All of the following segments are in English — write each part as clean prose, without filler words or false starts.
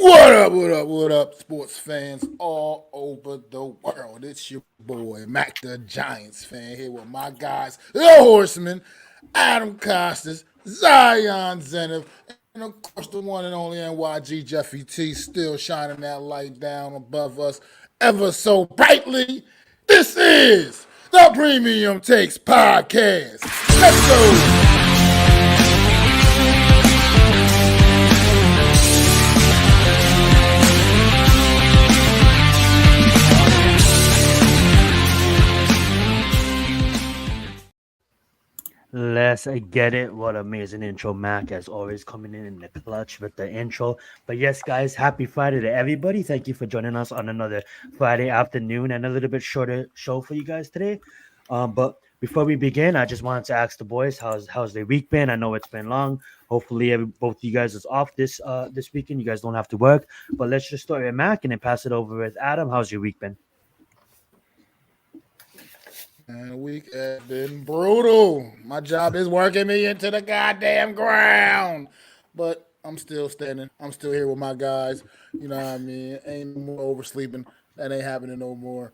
What up, sports fans all over the world? It's your boy, Mac the Giants fan, here with my guys, the Horsemen, Adam Costas, Zion Zenith, and of course the one and only NYG Jeffy T, still shining that light down above us ever so brightly. This is the Premium Takes Podcast. Let's go! Let's get it. What amazing intro, Mac, as always, coming in the clutch with the intro. But yes, guys, happy Friday to everybody. Thank you for joining us on another Friday afternoon and a little bit shorter show for you guys today. But before we begin, I just wanted to ask the boys, how's their week been? I know it's been long. Hopefully, both of you guys is off this weekend. You guys don't have to work. But let's just start with Mac and then pass it over with Adam. How's your week been? And the week has been brutal. My job is working me into the goddamn ground. But I'm still standing. I'm still here with my guys. You know what I mean? Ain't no more oversleeping. That ain't happening no more.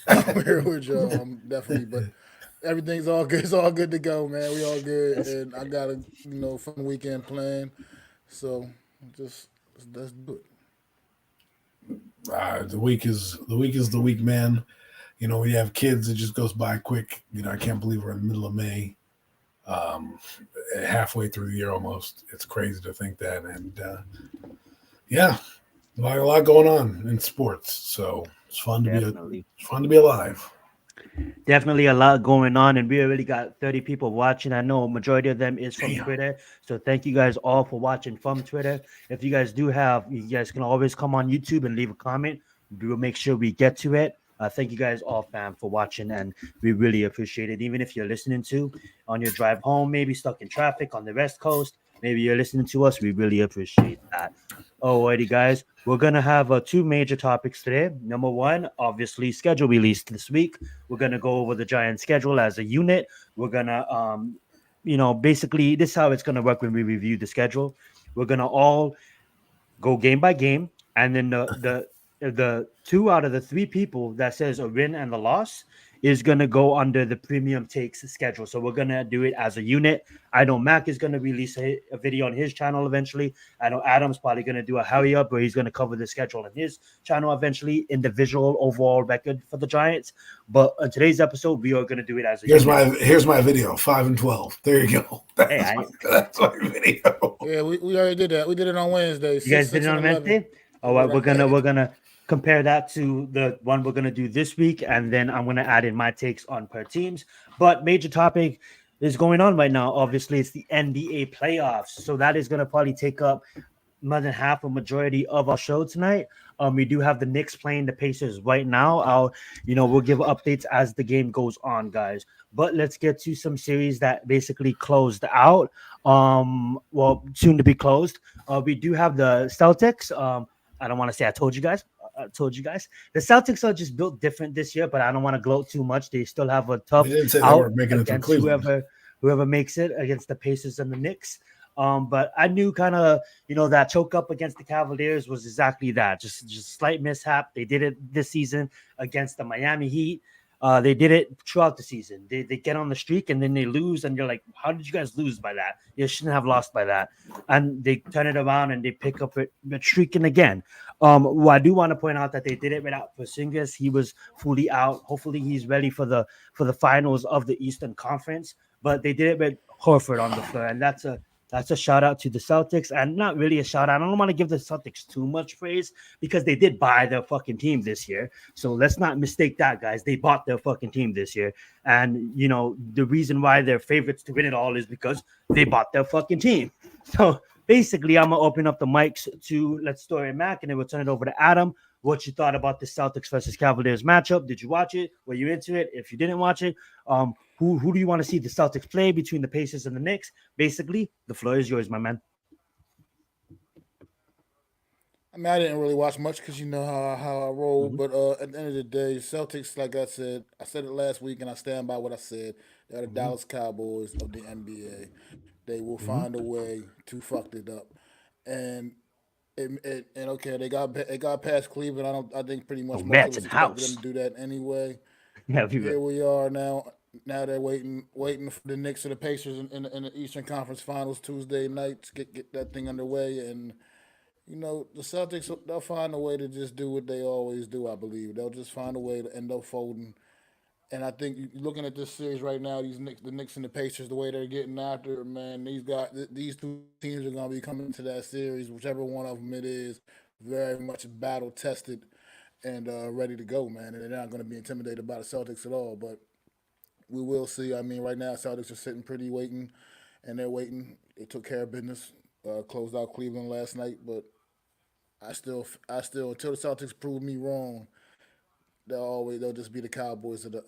I'm here with y'all. I'm definitely, but everything's all good. It's all good to go, man. We all good. And I got a fun weekend planned. So just let's do it. The week, man. You know, when you have kids, it just goes by quick. You know, I can't believe we're in the middle of May, halfway through the year almost. It's crazy to think that. And yeah, a lot going on in sports. So it's fun to be alive. Definitely a lot going on, and we already got 30 people watching. I know a majority of them is from Twitter, so thank you guys all for watching from Twitter. If you guys you guys can always come on YouTube and leave a comment. We will make sure we get to it. Thank you guys all, fam, for watching, and we really appreciate it. Even if you're listening to on your drive home, maybe stuck in traffic on the West Coast, maybe you're listening to us, we really appreciate that. Alrighty, guys, we're gonna have two major topics today. Number one, obviously, schedule released this week. We're gonna go over the Giants' schedule as a unit. We're gonna, basically, this is how it's gonna work when we review the schedule. We're gonna all go game by game, and then the two out of the three people that says a win and the loss is going to go under the premium takes schedule. So we're going to do it as a unit. I know Mac is going to release a video on his channel eventually. I know Adam's probably going to do a hurry up where he's going to cover the schedule on his channel eventually, individual overall record for the Giants. But on today's episode, we are going to do it as a unit. Here's my video, 5 and 12. There you go. That's my video. Yeah, we already did that. We did it on Wednesday. You guys did it on Wednesday? All right, we're gonna compare that to the one we're going to do this week, and then I'm going to add in my takes on per teams. But major topic is going on right now. Obviously, it's the NBA playoffs, so that is going to probably take up more than half a majority of our show tonight. We do have the Knicks playing the Pacers right now. We'll give updates as the game goes on, guys. But let's get to some series that basically closed out. Soon to be closed. We do have the Celtics. I don't want to say I told you guys. The Celtics are just built different this year, but I don't want to gloat too much. They still have a tough out against whoever makes it against the Pacers and the Knicks. But I knew kind of, that choke up against the Cavaliers was exactly that. Just slight mishap. They did it this season against the Miami Heat. They did it throughout the season. They get on the streak and then they lose, and you're like, how did you guys lose by that? You shouldn't have lost by that. And they turn it around and they pick up it streaking again. Well, I do want to point out that they did it without Porzingis. He was fully out. Hopefully he's ready for the finals of the Eastern Conference. But they did it with Horford on the floor, and that's a shout out to the Celtics, and not really a shout out. I don't want to give the Celtics too much praise because they did buy their fucking team this year. So let's not mistake that, guys. They bought their fucking team this year. And, the reason why they're favorites to win it all is because they bought their fucking team. So basically, I'm going to open up the mics to Let's Story and Mac, and then we'll turn it over to Adam. What you thought about the Celtics versus Cavaliers matchup? Did you watch it? Were you into it? If you didn't watch it, who do you want to see the Celtics play between the Pacers and the Knicks? Basically, the floor is yours, my man. I mean, I didn't really watch much because you know how I roll. Mm-hmm. But at the end of the day, Celtics, like I said it last week, and I stand by what I said. They're the Dallas Cowboys of the NBA. They will find a way to fuck it up. And And okay, they got past Cleveland. I think pretty Oh, much most of Matt's us in expected them house. to do that anyway. Yeah, we Here were. we are now. Now they're waiting for the Knicks and the Pacers in the Eastern Conference Finals Tuesday night to get that thing underway. And the Celtics, they'll find a way to just do what they always do. I believe they'll just find a way to end up folding. And I think looking at this series right now, the Knicks and the Pacers, the way they're getting after it, man, these two teams are going to be coming into that series, whichever one of them it is, very much battle tested and ready to go, man. And they're not going to be intimidated by the Celtics at all. But we will see. I mean, right now, Celtics are sitting pretty waiting, and they're waiting. They took care of business, closed out Cleveland last night, but I still, until the Celtics prove me wrong, they'll just be the Cowboys of the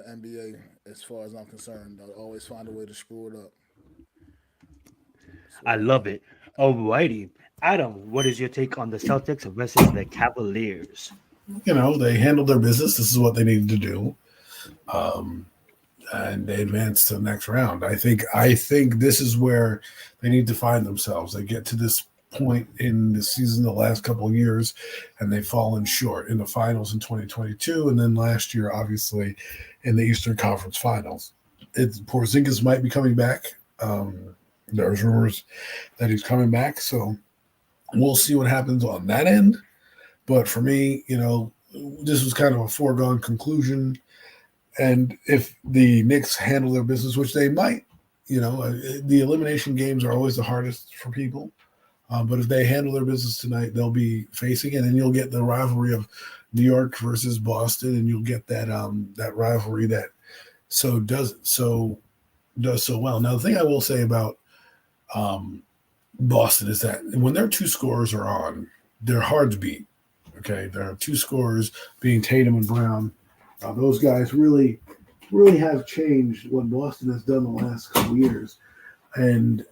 NBA as far as I'm concerned. They'll always find a way to screw it up. I So love it. Alrighty. Adam, what is your take on the Celtics versus the Cavaliers? They handled their business. This is what they needed to do. And they advance to the next round. I think this is where they need to find themselves. They get to this point in the season the last couple of years, and they've fallen short in the finals in 2022, and then last year, obviously, in the Eastern Conference Finals. Porzingis might be coming back. There's rumors that he's coming back, so we'll see what happens on that end. But for me, this was kind of a foregone conclusion. And if the Knicks handle their business, which they might, the elimination games are always the hardest for people. But if they handle their business tonight, they'll be facing it, and you'll get the rivalry of New York versus Boston, and you'll get that rivalry that does so well. Now, the thing I will say about Boston is that when their two scorers are on, they're hard to beat. Okay, there are two scorers being Tatum and Brown. Those guys really, really have changed what Boston has done the last couple of years. And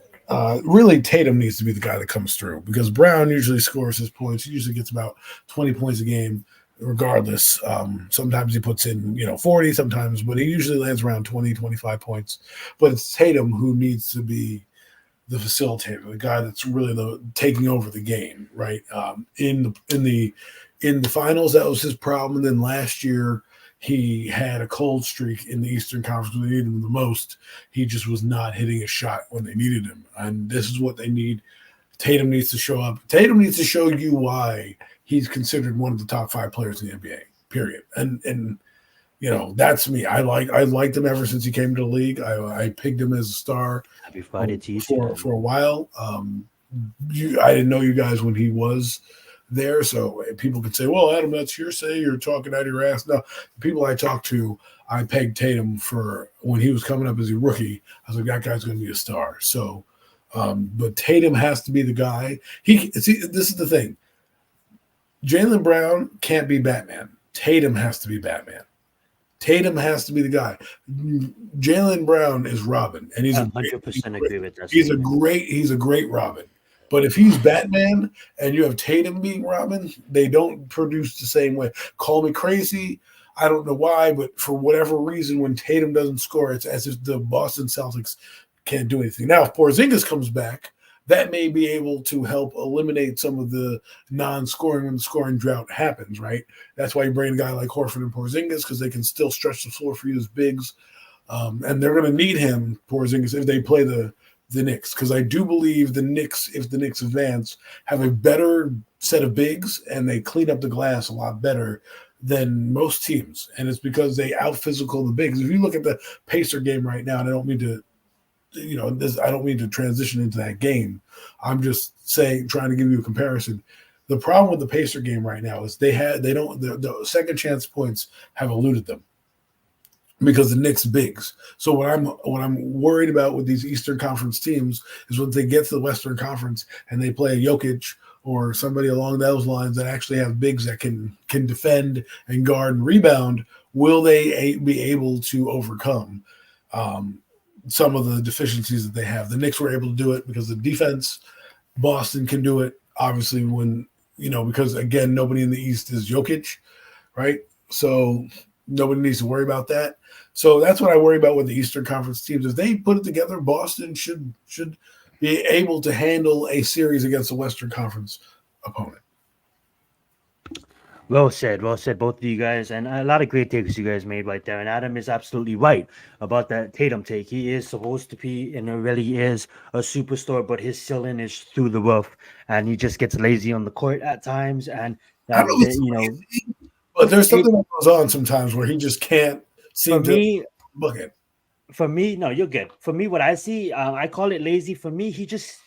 really, Tatum needs to be the guy that comes through because Brown usually scores his points. He usually gets about 20 points a game, regardless. Sometimes he puts in, 40 sometimes, but he usually lands around 20, 25 points. But it's Tatum who needs to be the facilitator, the guy that's really taking over the game, right? In the finals, that was his problem. And then last year, he had a cold streak in the Eastern Conference when they needed him the most. He just was not hitting a shot when they needed him. And this is what they need. Tatum needs to show up. Tatum needs to show you why he's considered one of the top 5 players in the NBA, period. And that's me. I liked him ever since he came to the league. I picked him as a star. Happy Friday to you for a while. I didn't know you guys when he was there, so people could say, well, Adam, that's hearsay, you're talking out of your ass. No, the people I talked to, I pegged Tatum for when he was coming up as a rookie. I was like, that guy's going to be a star. So but Tatum has to be the guy. This is the thing. Jaylen Brown can't be Batman. Tatum has to be Batman. Tatum has to be the guy. Jaylen Brown is Robin, and he's 100% agree with that. He's a great Robin. But if he's Batman and you have Tatum being Robin, they don't produce the same way. Call me crazy. I don't know why, but for whatever reason, when Tatum doesn't score, it's as if the Boston Celtics can't do anything. Now, if Porzingis comes back, that may be able to help eliminate some of the non-scoring when the scoring drought happens, right? That's why you bring a guy like Horford and Porzingis because they can still stretch the floor for you as bigs. And they're going to need him, Porzingis, if they play the Knicks, because I do believe the Knicks, if the Knicks advance, have a better set of bigs and they clean up the glass a lot better than most teams. And it's because they out-physical the bigs. If you look at the Pacer game right now, and I don't mean to I don't mean to transition into that game. I'm just trying to give you a comparison. The problem with the Pacer game right now is the second chance points have eluded them because the Knicks bigs. So what I'm worried about with these Eastern Conference teams is when they get to the Western Conference and they play a Jokic or somebody along those lines that actually have bigs that can defend and guard and rebound, will they be able to overcome some of the deficiencies that they have? The Knicks were able to do it because of defense. Boston can do it, obviously, because, again, nobody in the East is Jokic, right? So nobody needs to worry about that. So that's what I worry about with the Eastern Conference teams. If they put it together, Boston should be able to handle a series against a Western Conference opponent. Well said, both of you guys, and a lot of great takes you guys made right there. And Adam is absolutely right about that Tatum take. He is supposed to be, and it really is a superstar, but his ceiling is through the roof, and he just gets lazy on the court at times. And I don't know, you know, but there's something that goes on sometimes where he just can't seem to book it. For me, no, you're good. For me, what I see, I call it lazy. For me, he just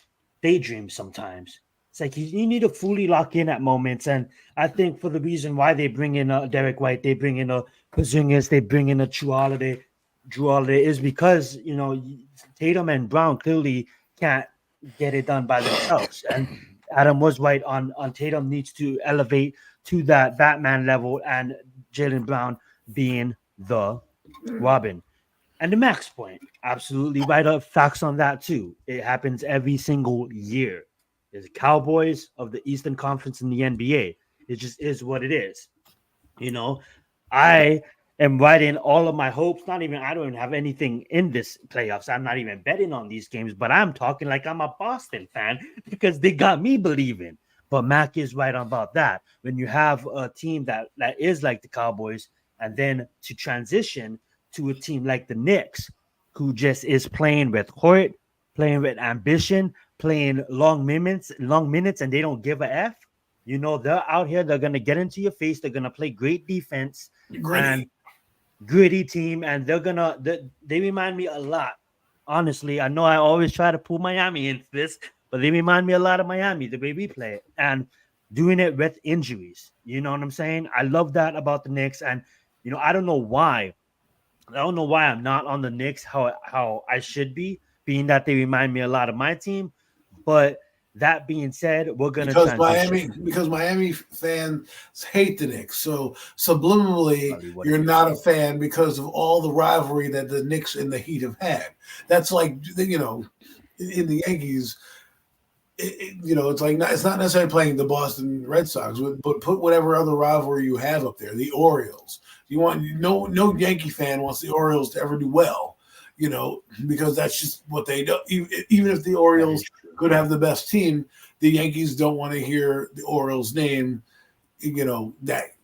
daydreams sometimes. It's like you need to fully lock in at moments. And I think for the reason why they bring in Derek White, they bring in a Porzingis, they bring in a Drew Holiday is because, you know, Tatum and Brown clearly can't get it done by themselves. And Adam was right on Tatum needs to elevate to that Batman level, and Jaylen Brown being the Robin. And the Max point, absolutely right up facts on that too. It happens every single year. There's Cowboys of the Eastern Conference in the NBA. It just is what it is. You know, I am writing all of my hopes. I don't even have anything in this playoffs. I'm not even betting on these games, but I'm talking like I'm a Boston fan because they got me believing. But Mac is right about that. When you have a team that is like the Cowboys, and then to transition to a team like the Knicks, who just is playing with heart, playing with ambition, playing long minutes, and they don't give a F. You know, they're out here, they're gonna get into your face, they're gonna play great defense and gritty team, and they remind me a lot. Honestly, I know I always try to pull Miami into this, but they remind me a lot of Miami, the way we play it, and doing it with injuries. You know what I'm saying? I love that about the Knicks, and you know, I don't know why I'm not on the Knicks how I should be, being that they remind me a lot of my team. But that being said, we're going to transition. Because Miami fans hate the Knicks. So subliminally, you're not a fan because of all the rivalry that the Knicks and the Heat have had. That's like, you know, in the Yankees, you know, it's like it's not necessarily playing the Boston Red Sox, but put whatever other rivalry you have up there. The Orioles. You want no Yankee fan wants the Orioles to ever do well, you know, because that's just what they do. Even if the Orioles could have the best team, the Yankees don't want to hear the Orioles name, you know, that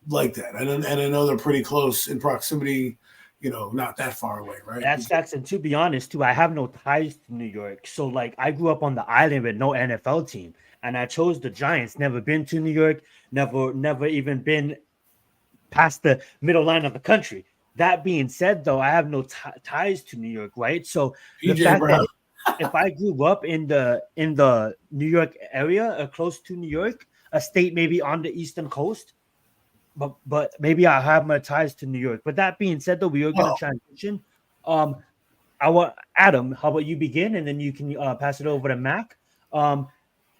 like that. And I know they're pretty close in proximity, you know, not that far away, right? That's and to be honest, too, I have no ties to New York. So like I grew up on the island with no NFL team, and I chose the Giants. Never been to New York, never even been past the middle line of the country. That being said, though, I have no ties to New York, right? So the fact that if I grew up in the New York area or close to New York, a state maybe on the eastern coast, but maybe I have my ties to New York. But that being said, though, we are going to transition. Adam, how about you begin, and then you can pass it over to Mac.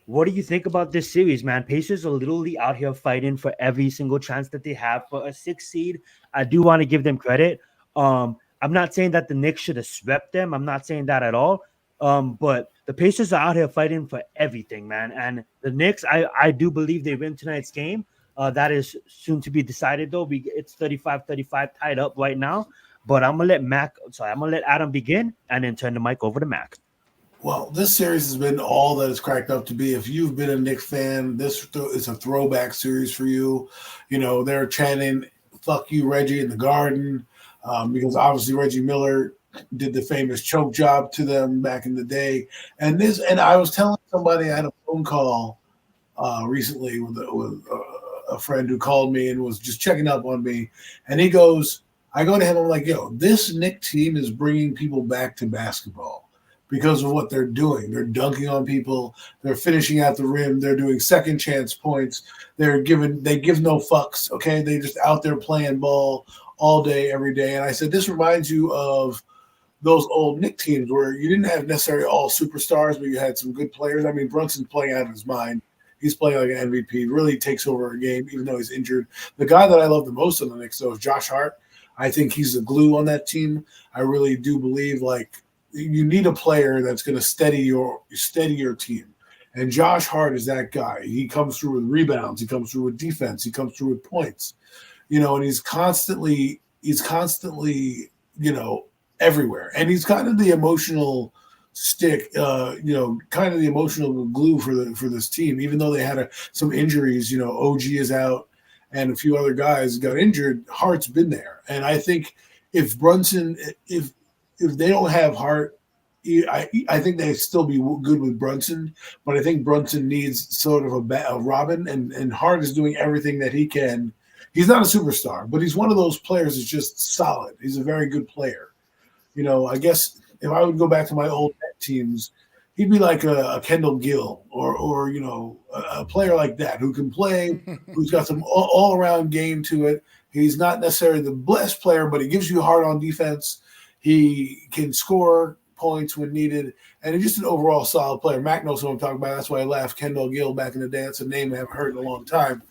What do you think about this series, man? Pacers are literally out here fighting for every single chance that they have for a 6th seed. I do want to give them credit. I'm not saying that the Knicks should have swept them. I'm not saying that at all. But the Pacers are out here fighting for everything, man. And the Knicks, I do believe they win tonight's game. That is soon to be decided, though. It's 35-35 tied up right now. But I'm going to let Adam begin and then turn the mic over to Mac. Well, this series has been all that it's cracked up to be. If you've been a Knicks fan, this is a throwback series for you. You know, they're chanting, "Fuck you, Reggie," in the Garden, because obviously Reggie Miller did the famous choke job to them back in the day. And I was telling somebody, I had a phone call recently with a friend who called me and was just checking up on me. And he goes, I go to him, I'm like, yo, this Knicks team is bringing people back to basketball because of what they're doing. They're dunking on people. They're finishing at the rim. They're doing second chance points. They give no fucks. Okay. They just out there playing ball all day, every day. And I said, this reminds you of those old Knicks teams where you didn't have necessarily all superstars, but you had some good players. I mean, Brunson's playing out of his mind. He's playing like an MVP, really takes over a game, even though he's injured. The guy that I love the most on the Knicks, though, is Josh Hart. I think he's the glue on that team. I really do believe, like, you need a player that's going to steady your team. And Josh Hart is that guy. He comes through with rebounds. He comes through with defense. He comes through with points. You know, and he's constantly, you know, everywhere. And he's kind of the emotional stick, kind of the emotional glue for this team. Even though they had some injuries, OG is out and a few other guys got injured. Hart's been there, and I think if they don't have Hart, I think they still be good with Brunson, but I think Brunson needs sort of a Robin, and Hart is doing everything that he can. He's not a superstar, but he's one of those players that's just solid. He's a very good player. I guess if I would go back to my old teams, he'd be like a Kendall Gill or a player like that who can play, who's got some all-around game to it. He's not necessarily the best player, but he gives you heart on defense. He can score points when needed, and he's just an overall solid player. Mac knows what I'm talking about. That's why I laughed Kendall Gill back in the day. That's a name I haven't heard in a long time.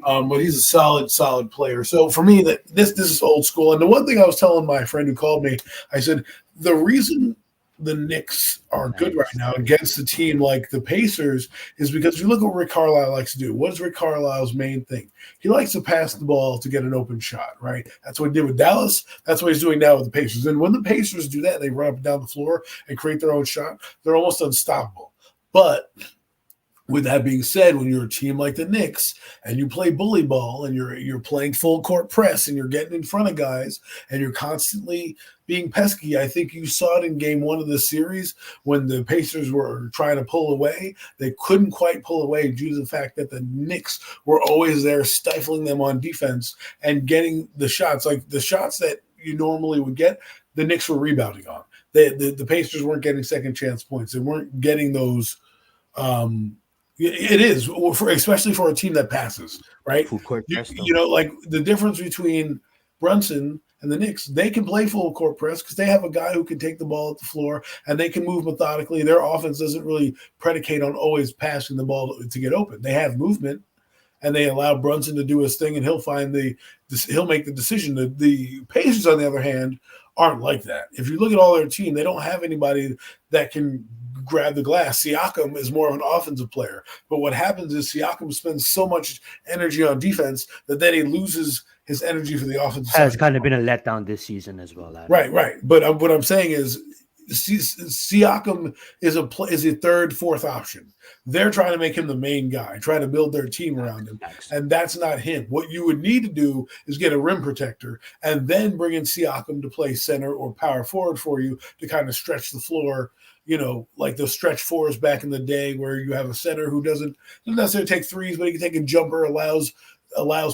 But he's a solid player. So for me, that this is old school. And the one thing I was telling my friend who called me, I said, the reason the Knicks are good right now against a team like the Pacers is because you look at what Rick Carlisle likes to do. What is Rick Carlisle's main thing? He likes to pass the ball to get an open shot, right? That's what he did with Dallas. That's what he's doing now with the Pacers. And when the Pacers do that, they run up and down the floor and create their own shot. They're almost unstoppable. But with that being said, when you're a team like the Knicks and you play bully ball and you're playing full court press and you're getting in front of guys and you're constantly being pesky, I think you saw it in game 1 of the series when the Pacers were trying to pull away. They couldn't quite pull away due to the fact that the Knicks were always there stifling them on defense and getting the shots. Like the shots that you normally would get, the Knicks were rebounding on. The Pacers weren't getting second chance points. They weren't getting those it is, especially for a team that passes, right? Full court press, like the difference between Brunson and the Knicks, they can play full court press because they have a guy who can take the ball at the floor and they can move methodically. Their offense doesn't really predicate on always passing the ball to get open. They have movement and they allow Brunson to do his thing and he'll make the decision. The Pacers, on the other hand, aren't like that. If you look at all their team, they don't have anybody that can grab the glass. Siakam is more of an offensive player. But what happens is Siakam spends so much energy on defense that then he loses his energy for the offense. Has kind of been a letdown this season as well. Right. But what I'm saying is Siakam is a third, fourth option. They're trying to make him the main guy, trying to build their team around him. And that's not him. What you would need to do is get a rim protector and then bring in Siakam to play center or power forward for you to kind of stretch the floor, like those stretch fours back in the day where you have a center who doesn't necessarily take threes, but he can take a jumper, allows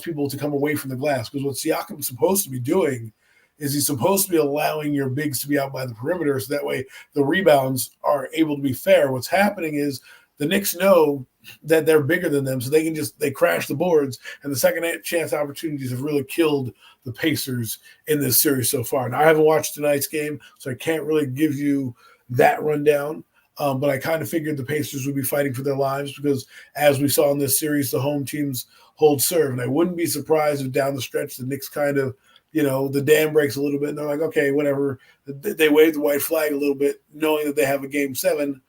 people to come away from the glass. Because what Siakam's supposed to be doing is he's supposed to be allowing your bigs to be out by the perimeter so that way the rebounds are able to be fair. What's happening is the Knicks know that they're bigger than them, so they crash the boards, and the second chance opportunities have really killed the Pacers in this series so far. Now, I haven't watched tonight's game, so I can't really give you that rundown, but I kind of figured the Pacers would be fighting for their lives because, as we saw in this series, the home teams hold serve, and I wouldn't be surprised if down the stretch the Knicks kind of the dam breaks a little bit, and they're like, okay, whatever. They wave the white flag a little bit, knowing that they have a game 7.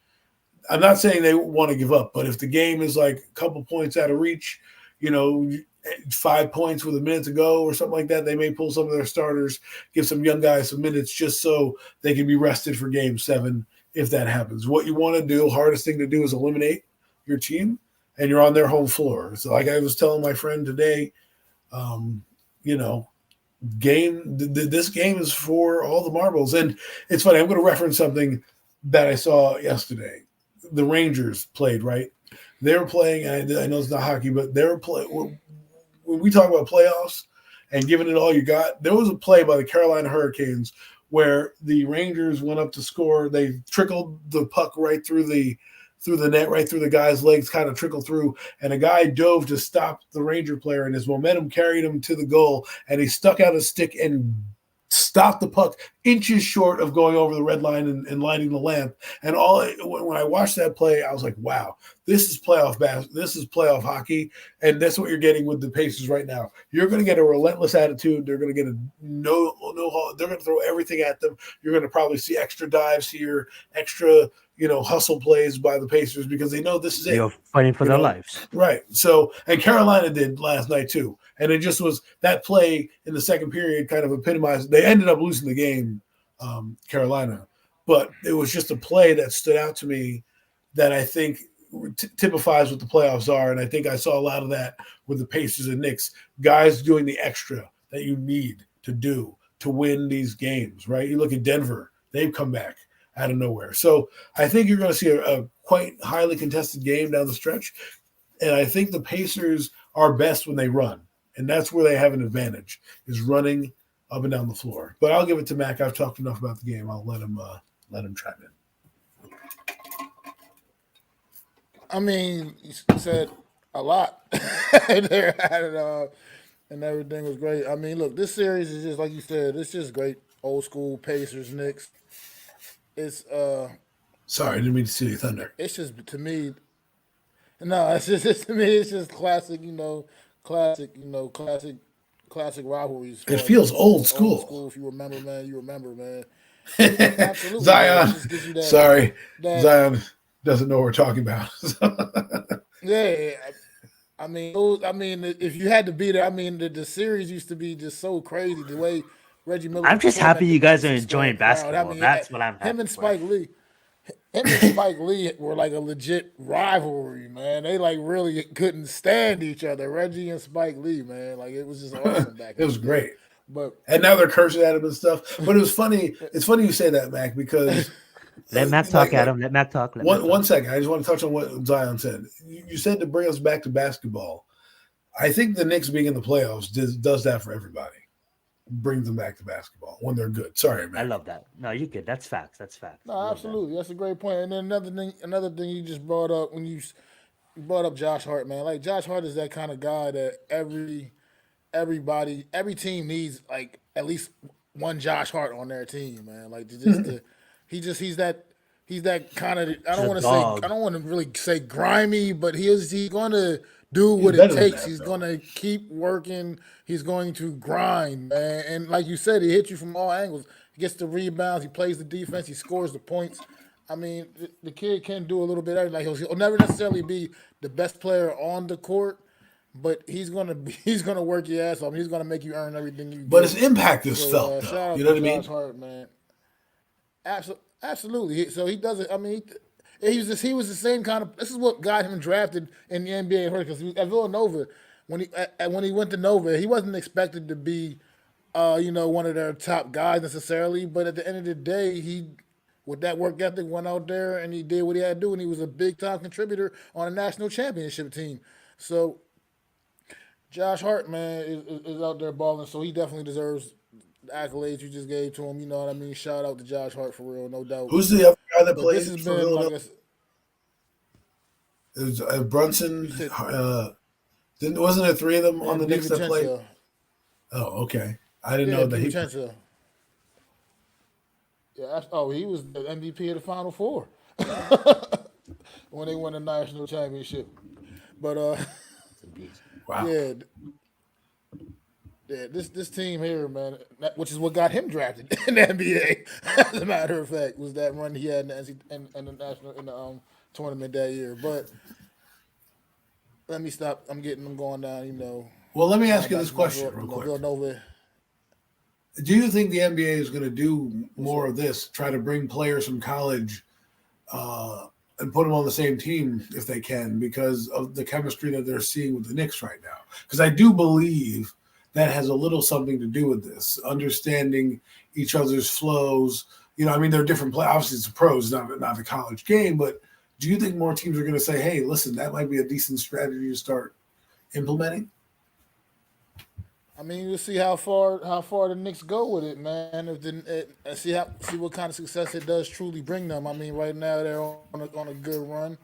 I'm not saying they want to give up, but if the game is like a couple points out of reach, 5 points with a minute to go or something like that, they may pull some of their starters, give some young guys some minutes just so they can be rested for game 7 if that happens. What you want to do, hardest thing to do is eliminate your team, and you're on their home floor. So like I was telling my friend today, this game is for all the marbles. And it's funny, I'm going to reference something that I saw yesterday. The Rangers played, right? They were playing, I know it's not hockey, but they were playing. When we talk about playoffs and giving it all you got, there was a play by the Carolina Hurricanes where the Rangers went up to score. They trickled the puck right through the net, right through the guy's legs, kind of trickled through, and a guy dove to stop the Ranger player, and his momentum carried him to the goal, and he stuck out his stick and stopped the puck inches short of going over the red line and lighting the lamp. And when I watched that play, I was like, wow, this is playoff this is playoff hockey, and that's what you're getting with the Pacers right now. You're going to get a relentless attitude. They're going to get they're going to throw everything at them. You're going to probably see extra dives here, extra hustle plays by the Pacers because they know this is it. They're fighting for their lives. Right. So, and Carolina did last night too. And it just was that play in the second period kind of epitomized. They ended up losing the game, Carolina. but it was just a play that stood out to me that I think typifies what the playoffs are. And I think I saw a lot of that with the Pacers and Knicks, guys doing the extra that you need to do to win these games, right? You look at Denver, they've come back out of nowhere. So I think you're going to see a quite highly contested game down the stretch. And I think the Pacers are best when they run. And that's where they have an advantage, is running up and down the floor. But I'll give it to Mac. I've talked enough about the game. I'll let him chime in. I mean, you said a lot there, and everything was great. I mean, look, this series is just like you said. It's just great, old school Pacers, Knicks. It's Sorry, I didn't mean to see you thunder. it's just to me. No, it's to me. It's just classic, classic rivalries. It feels old school. Old school. If you remember, man, you remember, man. Absolutely, Zion, man. It just gives you that, sorry, that, Zion doesn't know what we're talking about. yeah. I mean, if you had to be there, I mean, the series used to be just so crazy. The way Reggie Miller. I'm just performed happy at you the guys are Madison Square enjoying Crowd. basketball. I mean, That's what I'm him happy and for. Spike Lee. Him and Spike Lee were like a legit rivalry, man. They like really couldn't stand each other. Reggie and Spike Lee, man. Like it was just awesome back. It was great. But And now they're cursing at him and stuff. But it was funny. It's funny you say that, Mac, because Let Mac talk, Adam. Let Mac talk. One second. I just want to touch on what Zion said. You said to bring us back to basketball. I think the Knicks being in the playoffs does that for everybody. Brings them back to basketball when they're good. Sorry, man. I love that. No, you good. That's facts. That's facts. no, absolutely, that's a great point. And then another thing you just brought up when you brought up Josh Hart, man. Like Josh Hart is that kind of guy that every team needs like at least one Josh Hart on their team, man. Like he's that kind of I don't want to say dog. I don't want to really say grimy, but he's going to do what better it than takes. that, He's though. going to keep working. He's going to grind, man. And like you said, he hits you from all angles. He gets the rebounds. He plays the defense. He scores the points. I mean, the kid can do a little bit of everything. Like he'll never necessarily be the best player on the court, but he's gonna work your ass off. He's gonna make you earn everything you But get. his impact is So felt, shout though. out You know to what I mean? Josh Hart, man. Absolutely. So he does it. I mean, he was the same kind of. This is what got him drafted in the NBA because at Villanova when he went to Nova, he wasn't expected to be, one of their top guys necessarily. But at the end of the day, he with that work ethic went out there and he did what he had to do, and he was a big time contributor on a national championship team. So Josh Hart, man, is out there balling. So he definitely deserves the accolades you just gave to him. You know what I mean? Shout out to Josh Hart for real, no doubt. Who's the other guy that But this plays has for been like Villanova? I said, It was Brunson. said Wasn't there three of them on the and Knicks that played? DiVincenzo. Oh, okay. I didn't Yeah, know that he. DiVincenzo. Yeah, he was the MVP of the Final Four when they won the national championship. But Wow. yeah, this team here, man, which is what got him drafted in the NBA. As a matter of fact, was that run he had in the national tournament that year. But let me stop. I'm going down. Well, let me ask you Back this to question real quick. Villanova. Do you think the NBA is going to do more of this? Try to bring players from college and put them on the same team if they can, because of the chemistry that they're seeing with the Knicks right now. Because I do believe that has a little something to do with this, understanding each other's flows. I mean, they're different play. Obviously, it's the pros, not the college game. But do you think more teams are going to say, "Hey, listen, that might be a decent strategy to start implementing"? I mean, we'll see how far the Knicks go with it, man. See what kind of success it does truly bring them. I mean, right now they're on a good run,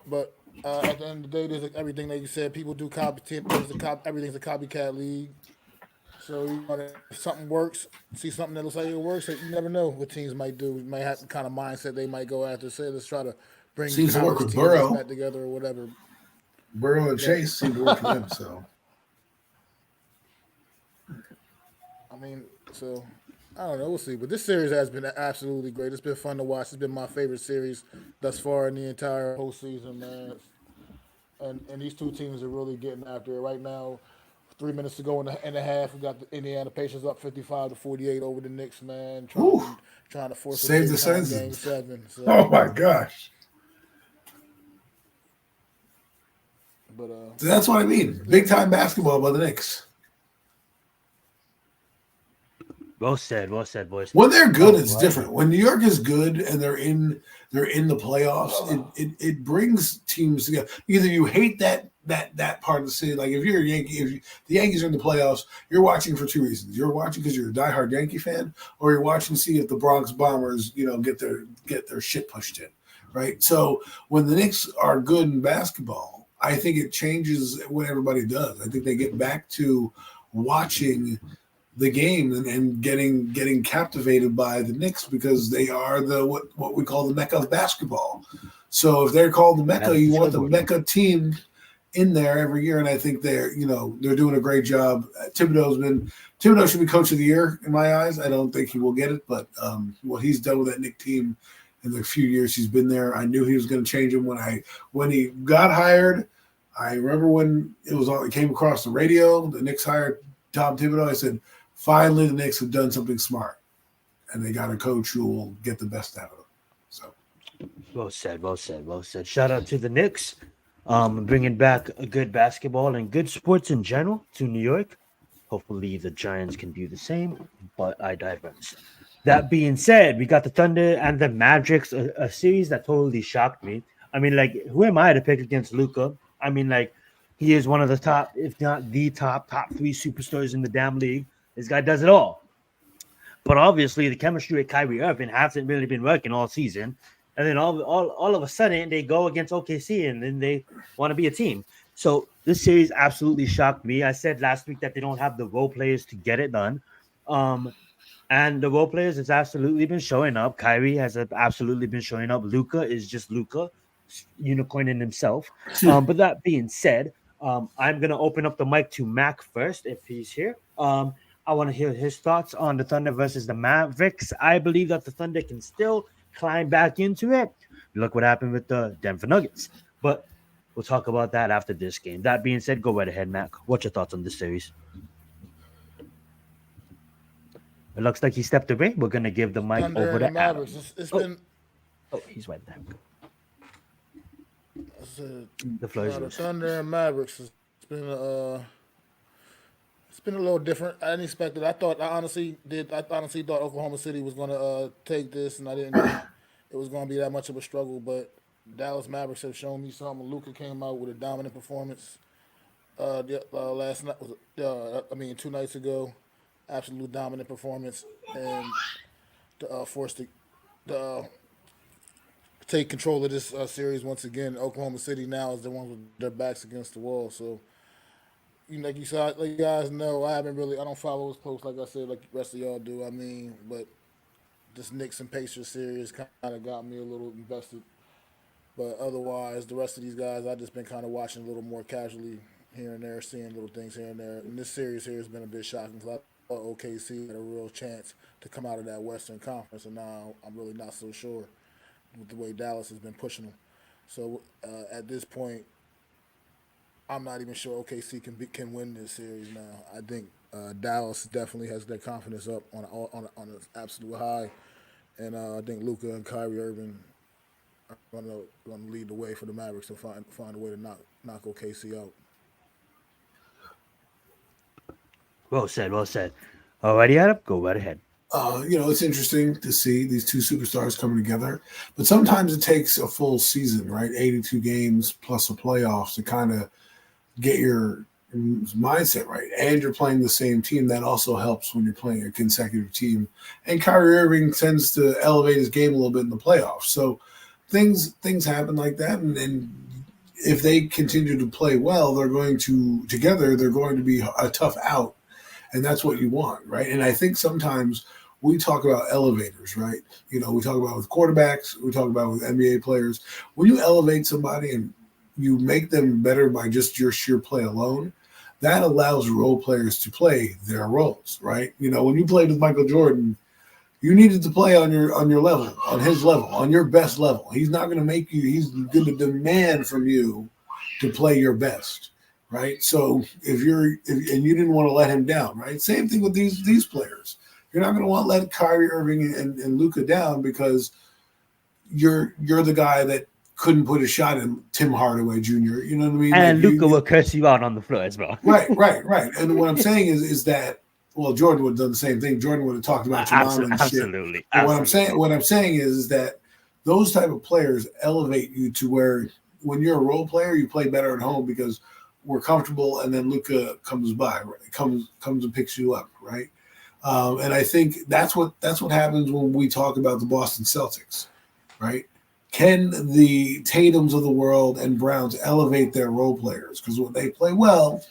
but at the end of the day, there's everything that you said. People do everything's a copycat league. So if something works, see something that looks like it works. You never know what teams might do. You might have the kind of mindset they might go after. Say, let's try to bring Seems to work college with teams Burrow. back together or whatever. Burrow and Chase seem to work for them. So I mean, so I don't know. We'll see. But this series has been absolutely great. It's been fun to watch. It's been my favorite series thus far in the entire postseason, man. And these two teams are really getting after it right now. 3 minutes to go in the half. We got the Indiana Pacers up 55-48 over the Knicks, man. trying to force a Save the big time senses. Game 7. So, Oh my gosh. But That's what I mean. Big time basketball by the Knicks. Well said, boys. When they're good, Oh, it's right. different. When New York is good and they're in the playoffs, it brings teams together. Either you hate that part of the city, like if you're a Yankee, the Yankees are in the playoffs, you're watching for two reasons. You're watching because you're a diehard Yankee fan, or you're watching to see if the Bronx Bombers, get their shit pushed in, right? So when the Knicks are good in basketball, I think it changes what everybody does. I think they get back to watching the game and getting captivated by the Knicks because they are the what we call the Mecca of basketball. So if they're called the Mecca, you want the Mecca team in there every year, and I think they're doing a great job. Thibodeau should be coach of the year in my eyes. I don't think he will get it, but what he's done with that Knicks team in the few years he's been there, I knew he was going to change him when he got hired. I remember when it came across the radio, the Knicks hired Tom Thibodeau. I said, finally, the Knicks have done something smart, and they got a coach who will get the best out of them. So, well said. Shout out to the Knicks, bringing back a good basketball and good sports in general to New York. Hopefully, the Giants can do the same, but I digress. That being said, we got the Thunder and the Mavericks, a series that totally shocked me. I mean, like, who am I to pick against Luka? I mean, like, he is one of the top, if not the top 3 superstars in the damn league. This guy does it all. But obviously, the chemistry with Kyrie Irving hasn't really been working all season. And then all of a sudden, they go against OKC, and then they want to be a team. So this series absolutely shocked me. I said last week that they don't have the role players to get it done. And the role players has absolutely been showing up. Kyrie has absolutely been showing up. Luka is just Luka, unicorn in himself. But that being said, I'm going to open up the mic to Mac first, if he's here. I want to hear his thoughts on the Thunder versus the Mavericks. I believe that the Thunder can still climb back into it. Look what happened with the Denver Nuggets. But we'll talk about that after this game. That being said, go right ahead, Mac. What's your thoughts on this series? It looks like he stepped away. We're going to give the mic Thunder over and the to Adam. Mavericks. It's been. Oh, he's right there. The floor is yours. Thunder and Mavericks. It's been a little different. I didn't expect it. I honestly thought Oklahoma City was going to take this, and I didn't think it was going to be that much of a struggle. But Dallas Mavericks have shown me something. Luka came out with a dominant performance last night. 2 nights ago, absolute dominant performance, and forced to take control of this series once again. Oklahoma City now is the ones with their backs against the wall. So, like you guys know, I don't follow as close, like I said, like the rest of y'all do. I mean, but this Knicks and Pacers series kind of got me a little invested. But otherwise, the rest of these guys, I've just been kind of watching a little more casually here and there, seeing little things here and there. And this series here has been a bit shocking because I thought OKC had a real chance to come out of that Western Conference, and now I'm really not so sure with the way Dallas has been pushing them. So at this point, I'm not even sure OKC can win this series now. I think Dallas definitely has their confidence up on an absolute high, and I think Luka and Kyrie Irving are going to lead the way for the Mavericks to find a way to knock OKC out. Well said. Alrighty, Adam, go right ahead. It's interesting to see these two superstars coming together, but sometimes it takes a full season, right? 82 games plus the playoffs to kind of get your mindset right. And you're playing the same team. That also helps when you're playing a consecutive team. And Kyrie Irving tends to elevate his game a little bit in the playoffs. So things happen like that. And if they continue to play well, they're going to be a tough out. And that's what you want, right? And I think sometimes we talk about elevators, right? We talk about with quarterbacks, we talk about with NBA players. When you elevate somebody and you make them better by just your sheer play alone, that allows role players to play their roles, right? When you played with Michael Jordan, you needed to play on your level, on his level, on your best level. He's not going to make you, he's going to demand from you to play your best. Right. So if you didn't want to let him down, right? Same thing with these players. you're not going to want to let Kyrie Irving and Luka down because you're the guy that couldn't put a shot in Tim Hardaway Jr. You know what I mean? And Luka will curse you out on the floor as well. Right. And what I'm saying is that, well, Jordan would have done the same thing. Jordan would have talked about your mom and absolutely, shit. But what I'm saying is that those type of players elevate you to where when you're a role player, you play better at home because we're comfortable, and then Luka comes by, right? comes and picks you up, right? And I think that's what happens when we talk about the Boston Celtics, right? Can the Tatums of the world and Browns elevate their role players? Because when they play well,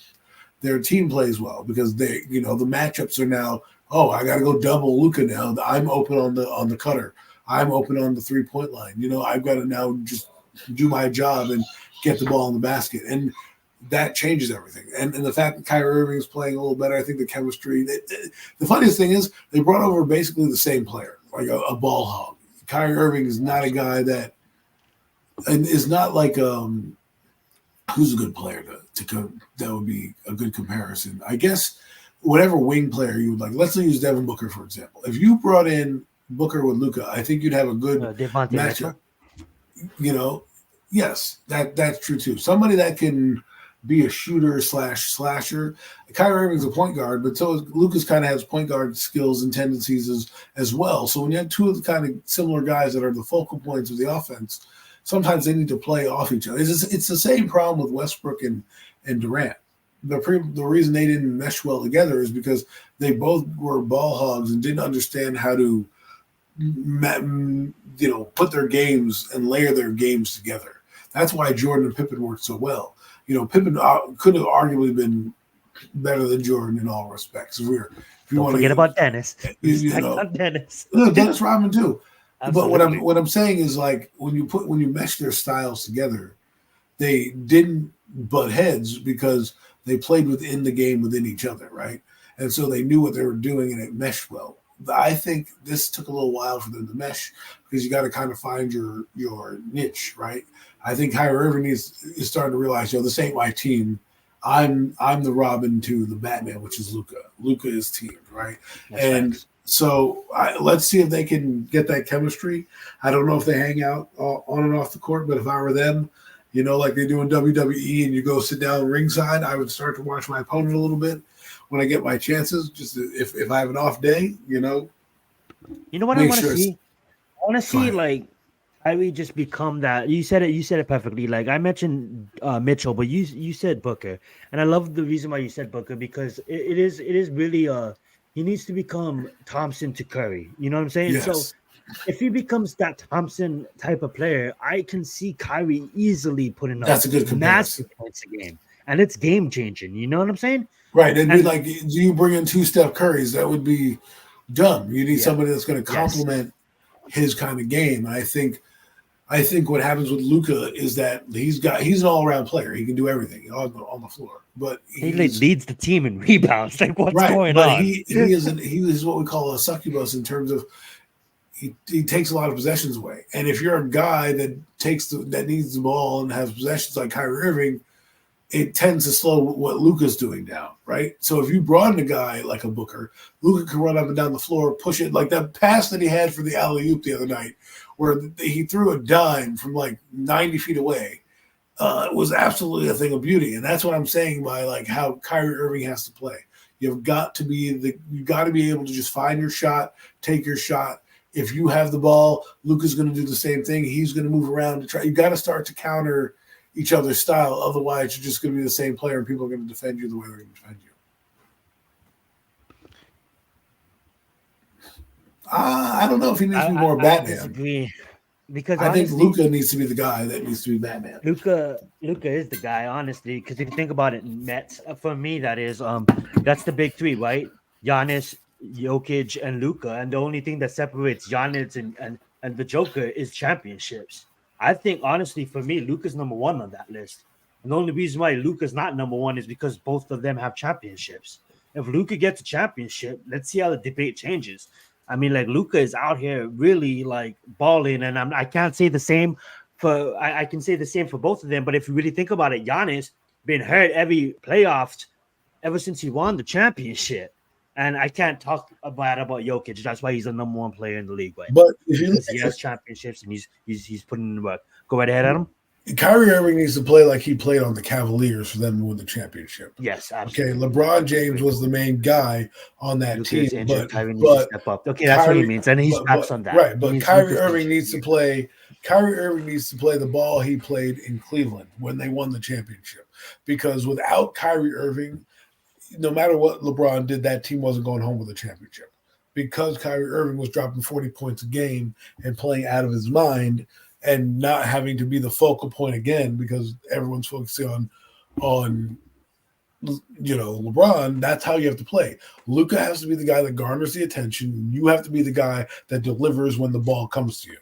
their team plays well because they, the matchups are now, oh, I got to go double Luka now. I'm open on the cutter. I'm open on the 3-point line. I've got to now just do my job and get the ball in the basket. And that changes everything. And the fact that Kyrie Irving is playing a little better, I think the chemistry. The funniest thing is they brought over basically the same player, like a ball hog. Kyrie Irving is not a guy that, and is not like who's a good player to come. That would be a good comparison, I guess. Whatever wing player you would like. Let's use Devin Booker for example. If you brought in Booker with Luka, I think you'd have a good matchup. Yes, that's true too. Somebody that can be a shooter / slasher. Kyrie Irving's a point guard, but so Luka's kind of has point guard skills and tendencies as well. So when you have two of the kind of similar guys that are the focal points of the offense, sometimes they need to play off each other. It's the same problem with Westbrook and Durant. The reason they didn't mesh well together is because they both were ball hogs and didn't understand how to, put their games and layer their games together. That's why Jordan and Pippen worked so well. Pippen could have arguably been better than Jordan in all respects. Don't forget about Dennis. Dennis. Dennis Rodman too. Absolutely. But what I'm saying is, like, when you mesh their styles together, they didn't butt heads because they played within the game within each other, right? And so they knew what they were doing and it meshed well. I think this took a little while for them to mesh because you got to kind of find your niche, right? I think Kyrie Irving is starting to realize, this ain't my team. I'm the Robin to the Batman, which is Luka. Luka is team, right? That's and right. So let's see if they can get that chemistry. I don't know if they hang out on and off the court, but if I were them, like they do in WWE, and you go sit down ringside, I would start to watch my opponent a little bit when I get my chances. Just if I have an off day, You know what I want to see? I want to see like Kyrie just become that. You said it perfectly. Like I mentioned Mitchell, but you said Booker, and I love the reason why you said Booker because it is really he needs to become Thompson to Curry. You know what I'm saying? Yes. So if he becomes that Thompson type of player, I can see Kyrie easily putting up massive points a game, and it's game changing. You know what I'm saying? Right. It'd be like, do you bring in 2 Steph Currys? That would be dumb. You need somebody that's going to complement his kind of game. And I think what happens with Luka is that he's an all-around player. He can do everything on the floor. But he leads the team in rebounds. Like what's going on? He is what we call a succubus in terms of he takes a lot of possessions away. And if you're a guy that needs the ball and has possessions like Kyrie Irving, it tends to slow what Luka's doing down, right? So if you brought in a guy like a Booker, Luka can run up and down the floor, push it. Like that pass that he had for the alley-oop the other night, where he threw a dime from like 90 feet away, was absolutely a thing of beauty. And that's what I'm saying by like how Kyrie Irving has to play. You've got to be able to just find your shot, take your shot. If you have the ball, Luka's going to do the same thing. He's going to move around to try. You got to start to counter each other's style. Otherwise, you're just going to be the same player, and people are going to defend you the way they're going to defend you. I don't know if he needs to be more Batman. I disagree. Because I think Luka needs to be the guy that needs to be Batman. Luka is the guy, honestly. Because if you think about it, Mets for me, that is that's the big 3, right? Giannis, Jokic, and Luka, and the only thing that separates Giannis and the Joker is championships. I think honestly, for me, Luka's number 1 on that list. And the only reason why Luka's not number 1 is because both of them have championships. If Luka gets a championship, let's see how the debate changes. I mean, like Luka is out here really like balling, and I can't say the same for I can say the same for both of them. But if you really think about it, Giannis been hurt every playoffs ever since he won the championship. And I can't talk bad about Jokic. That's why he's the number one player in the league right now. But if you Because he has championships and he's putting in the work. Go right ahead, Adam. Kyrie Irving needs to play like he played on the Cavaliers for them to win the championship. Yes, absolutely. Okay, LeBron James was the main guy on that Luka team, is injured. but Kyrie needs to step up. Okay, that's what he means, and he's backs on that. Right, but Needs Kyrie Luka's Irving injured. needs to play. Kyrie Irving needs to play the ball he played in Cleveland when they won the championship. Because without Kyrie Irving, no matter what LeBron did, that team wasn't going home with a championship. Because Kyrie Irving was dropping 40 points a game and playing out of his mind and not having to be the focal point again because everyone's focusing on LeBron, that's how you have to play. Luka has to be the guy that garners the attention. You have to be the guy that delivers when the ball comes to you.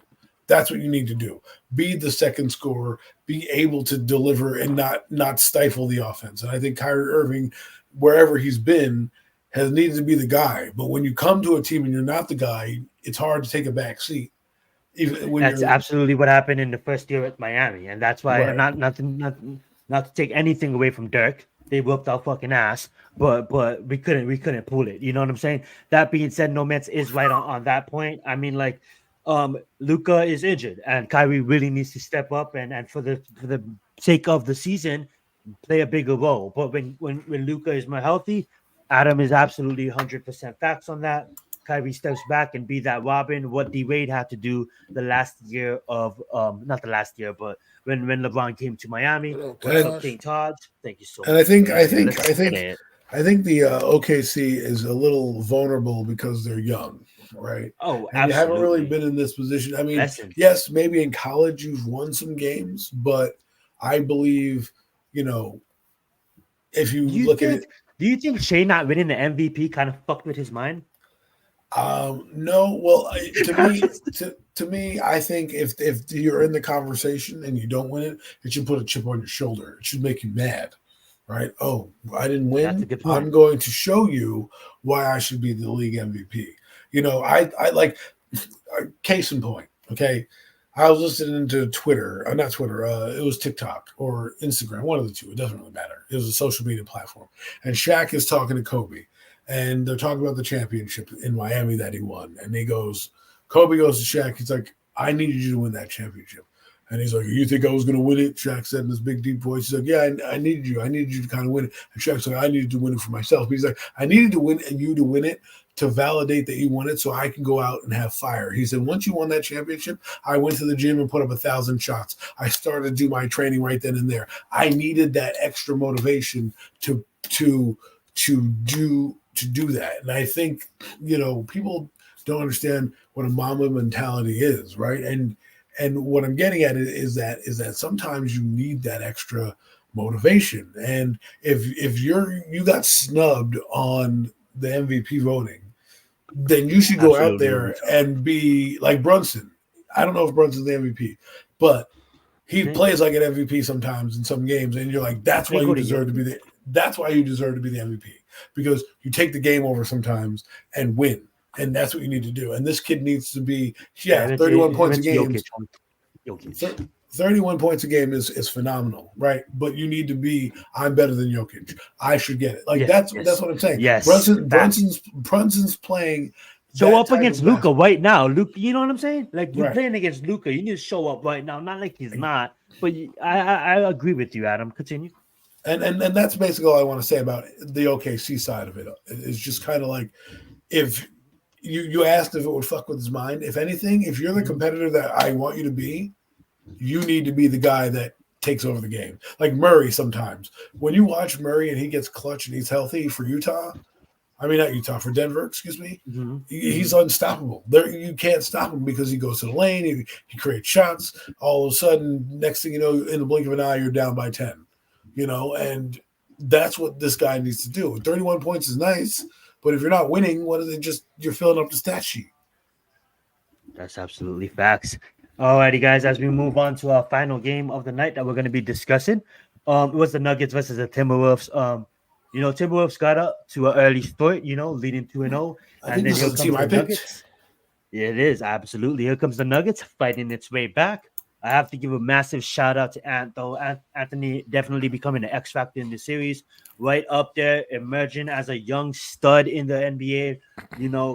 That's what you need to do. Be the second scorer, be able to deliver and not stifle the offense. And I think Kyrie Irving, wherever he's been, has needed to be the guy. But when you come to a team and you're not the guy, it's hard to take a back seat. That's absolutely what happened in the first year at Miami, and that's why Right. not to take anything away from Dirk. They whooped our fucking ass, but we couldn't pull it. You know what I'm saying? That being said, no Mets is right on that point. I mean, like, Luka is injured, and Kyrie really needs to step up and for the sake of the season, play a bigger role. But when Luka is more healthy, Adam is absolutely 100% facts on that. Kyrie steps back and be that Robin, what D Wade had to do the last year of not the last year, but when LeBron came to Miami. King Todd, thank you so much. And I think It. the OKC is a little vulnerable because they're young, right? Oh, And absolutely. you haven't really been in this position. I mean, Lessons. yes, maybe in college you've won some games, but I believe, if you look at it. Do you think Shea not winning the MVP kind of fucked with his mind? No. Well, to me, I think if you're in the conversation and you don't win it should put a chip on your shoulder. It should make you mad, right? Oh, I didn't win. That's a good point. I'm going to show you why I should be the league MVP. I like case in point. Okay, I was listening to Twitter, not Twitter. It was TikTok or Instagram, one of the two. It doesn't really matter. It was a social media platform, and Shaq is talking to Kobe. And they're talking about the championship in Miami that he won. And Kobe goes to Shaq. He's like, I needed you to win that championship. And he's like, you think I was going to win it? Shaq said in this big, deep voice. He's like, yeah, I needed you. I needed you to kind of win it. And Shaq's like, I needed to win it for myself. But he's like, I needed to win and you to win it to validate that you won it so I can go out and have fire. He said, once you won that championship, I went to the gym and put up 1,000 shots. I started to do my training right then and there. I needed that extra motivation to do that. And I think, people don't understand what a Mamba mentality is, right? And what I'm getting at is that sometimes you need that extra motivation. And if you got snubbed on the MVP voting, then you should go out there and be like Brunson. I don't know if Brunson's the MVP, but he plays like an MVP sometimes in some games, and you're like, that's why you deserve to be the MVP. Because you take the game over sometimes and win. And that's what you need to do. And this kid needs to be, 31 points a game. 31 points a game is phenomenal, right? But you need to be, I'm better than Jokic. I should get it. Like that's what I'm saying. Yes. Brunson's playing. Show up against Luka right now. Luka, you know what I'm saying? Like you're Right. playing against Luka. You need to show up right now. Not like he's not. But I agree with you, Adam. Continue. And that's basically all I want to say about the OKC side of it. It's just kind of like if you asked if it would fuck with his mind. If anything, if you're the competitor that I want you to be, you need to be the guy that takes over the game. Like Murray sometimes. When you watch Murray and he gets clutch and he's healthy for for Denver, excuse me, he's unstoppable. You can't stop him because he goes to the lane, he creates shots. All of a sudden, next thing you know, in the blink of an eye, you're down by 10. And that's what this guy needs to do. 31 points is nice, but if you're not winning, what is it? Just you're filling up the stat sheet. That's absolutely facts. Alrighty, guys, as we move on to our final game of the night that we're going to be discussing, it was the Nuggets versus the Timberwolves. Timberwolves got up to an early start, leading 2-0. I think this is the team I picked. Nuggets. It is, absolutely. Here comes the Nuggets fighting its way back. I have to give a massive shout out to Ant, though. Anthony definitely becoming an X factor in the series, right up there, emerging as a young stud in the NBA.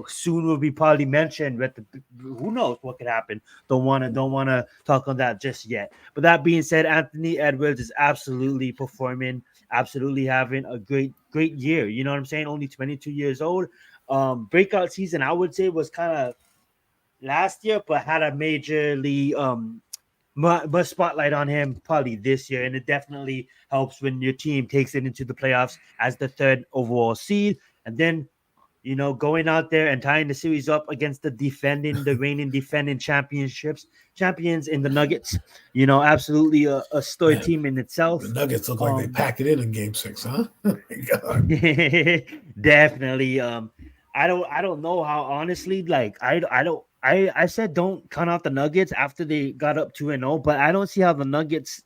Soon will be probably mentioned. But who knows what could happen? Don't wanna talk on that just yet. But that being said, Anthony Edwards is absolutely performing, absolutely having a great year. You know what I'm saying? Only 22 years old. Breakout season, I would say, was kind of last year, but had a majorly much spotlight on him probably this year, and it definitely helps when your team takes it into the playoffs as the third overall seed, and then going out there and tying the series up against the reigning defending champions in the Nuggets. Absolutely a storied Man, team in itself. the Nuggets look like they packed it in Game 6, huh? God. Definitely. I don't know how, honestly, like I said don't count out the Nuggets after they got up 2-0, but I don't see how the Nuggets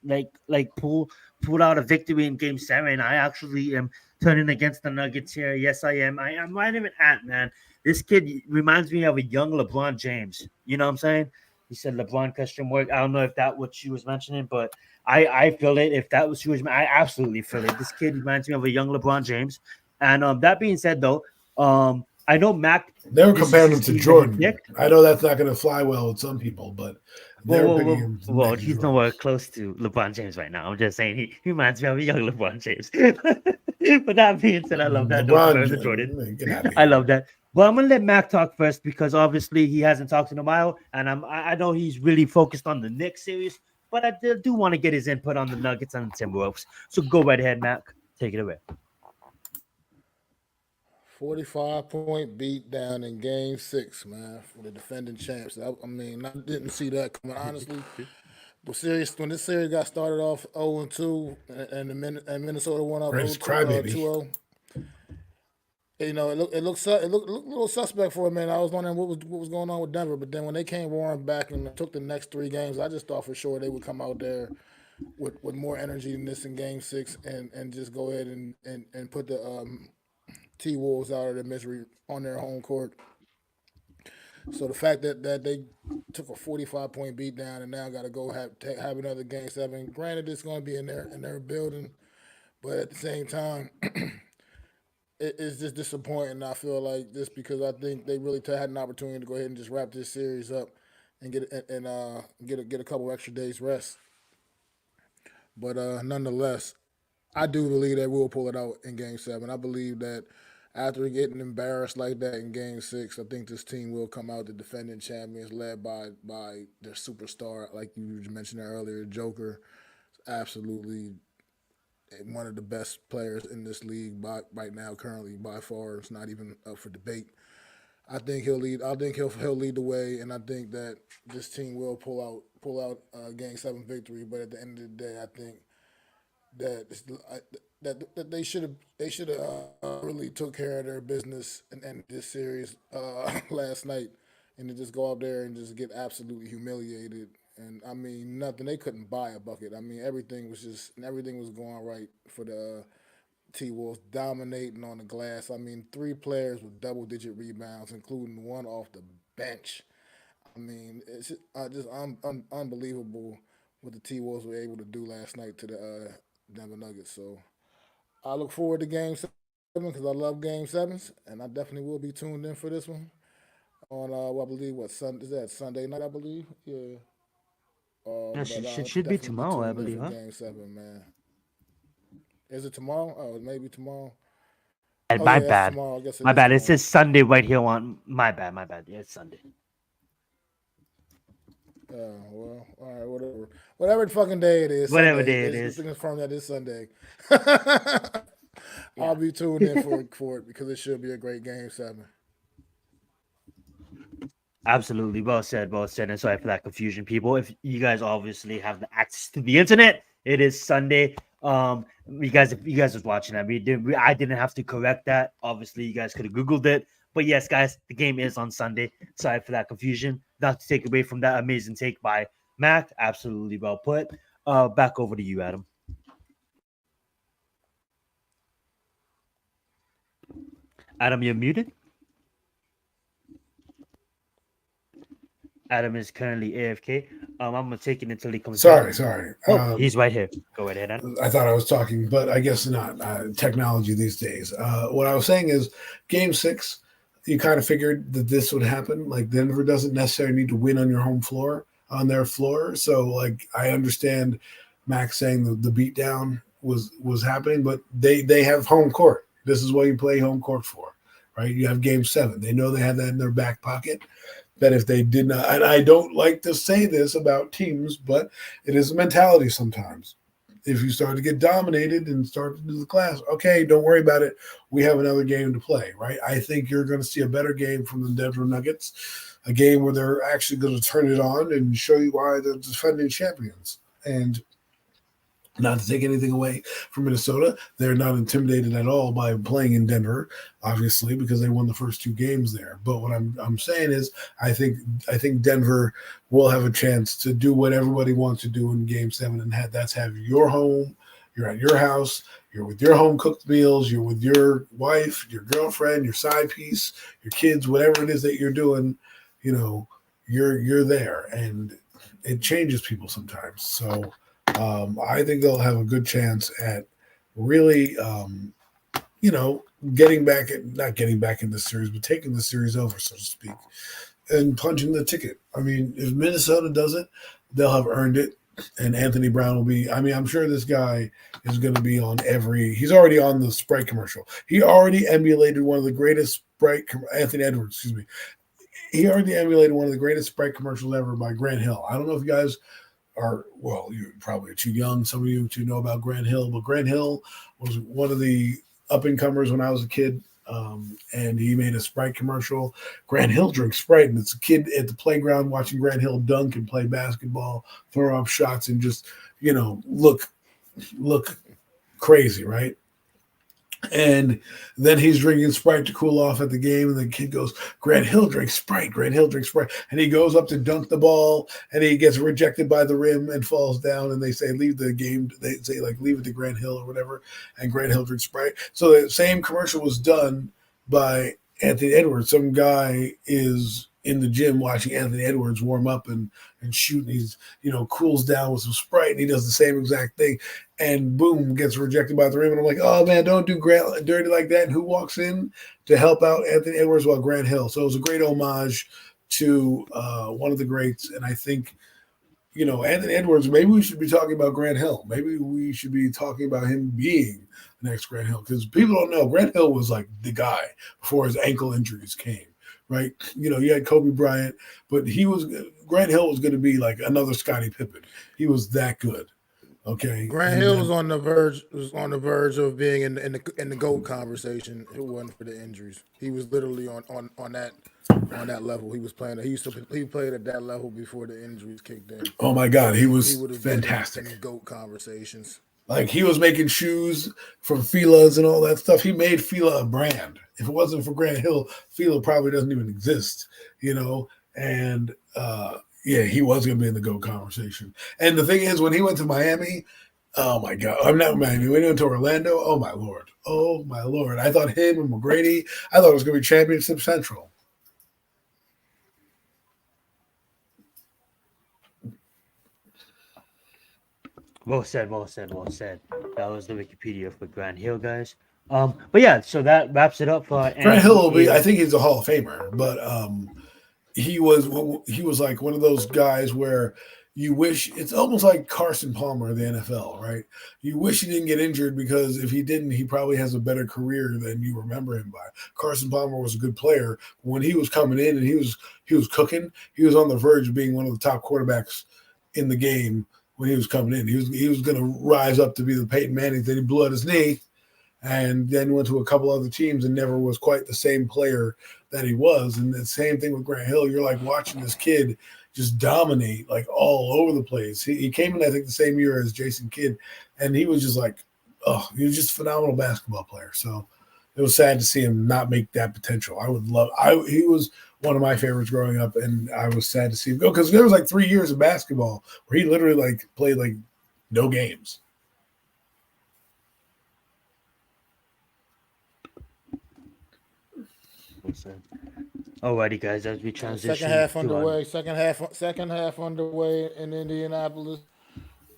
pulled out a victory in Game 7. I actually am turning against the Nuggets here. Yes, I am. I'm right in Ant, man. This kid reminds me of a young LeBron James. You know what I'm saying? He said LeBron question mark. I don't know if that what she was mentioning, but I feel it. If that was she was, I absolutely feel it. This kid reminds me of a young LeBron James. And that being said, though, I know Mac. They were This is comparing his him to team that he Jordan. picked. I know that's not going to fly well with some people, but Well, they're well, picking well, him well, next to he's Jordan. nowhere close to LeBron James right now. I'm just saying he reminds me of a young LeBron James. But that being said, I love that. No comparison to Jordan. Get out of I here. love that. But I'm gonna let Mac talk first because obviously he hasn't talked in a while, and I know he's really focused on the Knicks series, but I do want to get his input on the Nuggets and the Timberwolves. So go right ahead, Mac. Take it away. 45-point beat down in Game 6, man, for the defending champs. I mean, I didn't see that coming, honestly. When this series got started off 0-2, and Minnesota went up Greatest 0-2, crybaby. 2-0. It looked a little suspect for a minute. I was wondering what was going on with Denver, but then when they came roaring back and took the next 3 games, I just thought for sure they would come out there with more energy than this in Game 6 and just go ahead and put the T Wolves out of their misery on their home court. So the fact that they took a 45-point beat down and now got to go have another Game 7. Granted, it's going to be in their building, but at the same time, it's just disappointing. I feel like this because I think they really had an opportunity to go ahead and just wrap this series up and get a couple extra days rest. But nonetheless, I do believe they will pull it out in Game 7. I believe that after getting embarrassed like that in Game 6, I think this team will come out the defending champions, led by their superstar, like you mentioned earlier, Joker. Absolutely one of the best players in this league right now, currently by far. It's not even up for debate. I think he'll lead. I think he'll lead the way, and I think that this team will pull out Game 7 victory. But at the end of the day, I think that they should have really took care of their business and end this series last night, and to just go out there and just get absolutely humiliated. And I mean, nothing. They couldn't buy a bucket. I mean, everything was going right for the T Wolves, dominating on the glass. I mean, 3 players with double-digit rebounds, including one off the bench. I mean, it's just unbelievable what the T Wolves were able to do last night to the Denver Nuggets. So I look forward to Game 7 because I love Game 7s, and I definitely will be tuned in for this one on I believe is that Sunday night, I believe. Yeah. Yeah, But I'll should be definitely be tomorrow, I tuned in believe, for huh? Game 7, man. Is it tomorrow? Oh, maybe tomorrow. And Oh my yeah, it's bad. tomorrow. I guess it My is bad. It tomorrow. says Sunday right here on my bad. My bad. Yeah, it's Sunday. Well, all right, whatever. Whatever the fucking day it is, Whatever Sunday. day it It's is. been confirmed that it's Sunday. I'll Yeah. be tuned in for it because it should be a great Game 7. Absolutely. Well said. Well said. And sorry for that confusion, people. If you guys obviously have the access to the internet, it is Sunday. If you guys was watching that, I didn't have to correct that. Obviously, you guys could have Googled it. But yes, guys, the game is on Sunday. Sorry for that confusion. Not to take away from that amazing take by Mac. Absolutely well put. Back over to you, Adam. Adam, you're muted. Adam is currently AFK. I'm gonna take it until he comes back. Sorry. Oh, he's right here. Go ahead, Adam. I thought I was talking, but I guess not. Technology these days. What I was saying is, Game 6, you kind of figured that this would happen. Like Denver doesn't necessarily need to win on your home floor, on their floor. So, like, I understand Max saying the beatdown was happening, but they have home court. This is what you play home court for, right? You have Game 7. They know they have that in their back pocket. That if they did not, and I don't like to say this about teams, but it is a mentality sometimes. If you start to get dominated and start to do the class, okay, don't worry about it. We have another game to play, right? I think you're going to see a better game from the Denver Nuggets, a game where they're actually going to turn it on and show you why they're defending champions. And not to take anything away from Minnesota, they're not intimidated at all by playing in Denver, obviously, because they won the first 2 games there. But what I'm saying is, I think Denver will have a chance to do what everybody wants to do in Game 7, and that's have your home. You're at your house. You're with your home cooked meals. You're with your wife, your girlfriend, your side piece, your kids, whatever it is that you're doing. You're there, and it changes people sometimes. So. I think they'll have a good chance at really, not getting back in the series, but taking the series over, so to speak, and punching the ticket. I mean, if Minnesota does it, they'll have earned it, and Anthony Brown will be. I mean, I'm sure this guy is going to be on he's already on the Sprite commercial. He already emulated one of the greatest Anthony Edwards, excuse me. He already emulated one of the greatest Sprite commercials ever by Grant Hill. I don't know if you guys you're probably too young, some of you, to know about Grant Hill, but Grant Hill was one of the up-and-comers when I was a kid, and he made a Sprite commercial. Grant Hill drinks Sprite, and it's a kid at the playground watching Grant Hill dunk and play basketball, throw up shots, and just, look crazy, right? And then he's drinking Sprite to cool off at the game, and the kid goes, Grant Hill drinks Sprite, Grant Hill drinks Sprite. And he goes up to dunk the ball, and he gets rejected by the rim and falls down, and they say, leave the game. They say, like, leave it to Grant Hill or whatever, and Grant Hill drinks Sprite. So the same commercial was done by Anthony Edwards. Some guy is in the gym watching Anthony Edwards warm up and shoot, and he's, cools down with some Sprite, and he does the same exact thing. And boom, gets rejected by the rim. And I'm like, oh, man, don't do Grant dirty like that. And who walks in to help out Anthony Edwards? Well, Grant Hill. So it was a great homage to one of the greats. And I think, Anthony Edwards, maybe we should be talking about Grant Hill. Maybe we should be talking about him being the next Grant Hill. Because people don't know, Grant Hill was like the guy before his ankle injuries came, right? You had Kobe Bryant, but Grant Hill was going to be like another Scottie Pippen. He was that good. Okay, Grant Hill was on the verge of being in the GOAT conversation. It wasn't for the injuries. He was literally on that level. He was playing. He played at that level before the injuries kicked in. Oh my God, he was fantastic. fantastic. In GOAT conversations. Like, he was making shoes from Fila's and all that stuff. He made Fila a brand. If it wasn't for Grant Hill, Fila probably doesn't even exist. And yeah, he was going to be in the GOAT conversation. And the thing is, when he went to Miami, oh my God, I'm not Miami. When he went to Orlando, oh my Lord. I thought him and McGrady, I thought it was going to be Championship Central. Well said. That was the Wikipedia for Grant Hill, guys. But yeah, so that wraps it up for Grant Hill will be, I think he's a Hall of Famer, but he was like one of those guys where you wish, it's almost like Carson Palmer of the NFL, right? You wish he didn't get injured, because if he didn't, he probably has a better career than you remember him by. Carson Palmer was a good player. When he was coming in and he was cooking, he was on the verge of being one of the top quarterbacks in the game when he was coming in. He was going to rise up to be the Peyton Manning. Then he blew out his knee, and then went to a couple other teams and never was quite the same player that he was. And the same thing with Grant Hill. You're like watching this kid just dominate, like, all over the place. He came in, I think, the same year as Jason Kidd, and he was just like, he was just a phenomenal basketball player. So it was sad to see him not make that potential. He was one of my favorites growing up, and I was sad to see him go, because there was like 3 years of basketball where he literally like played like no games. Alrighty, guys, as we Second transition half to underway. Second half underway in Indianapolis.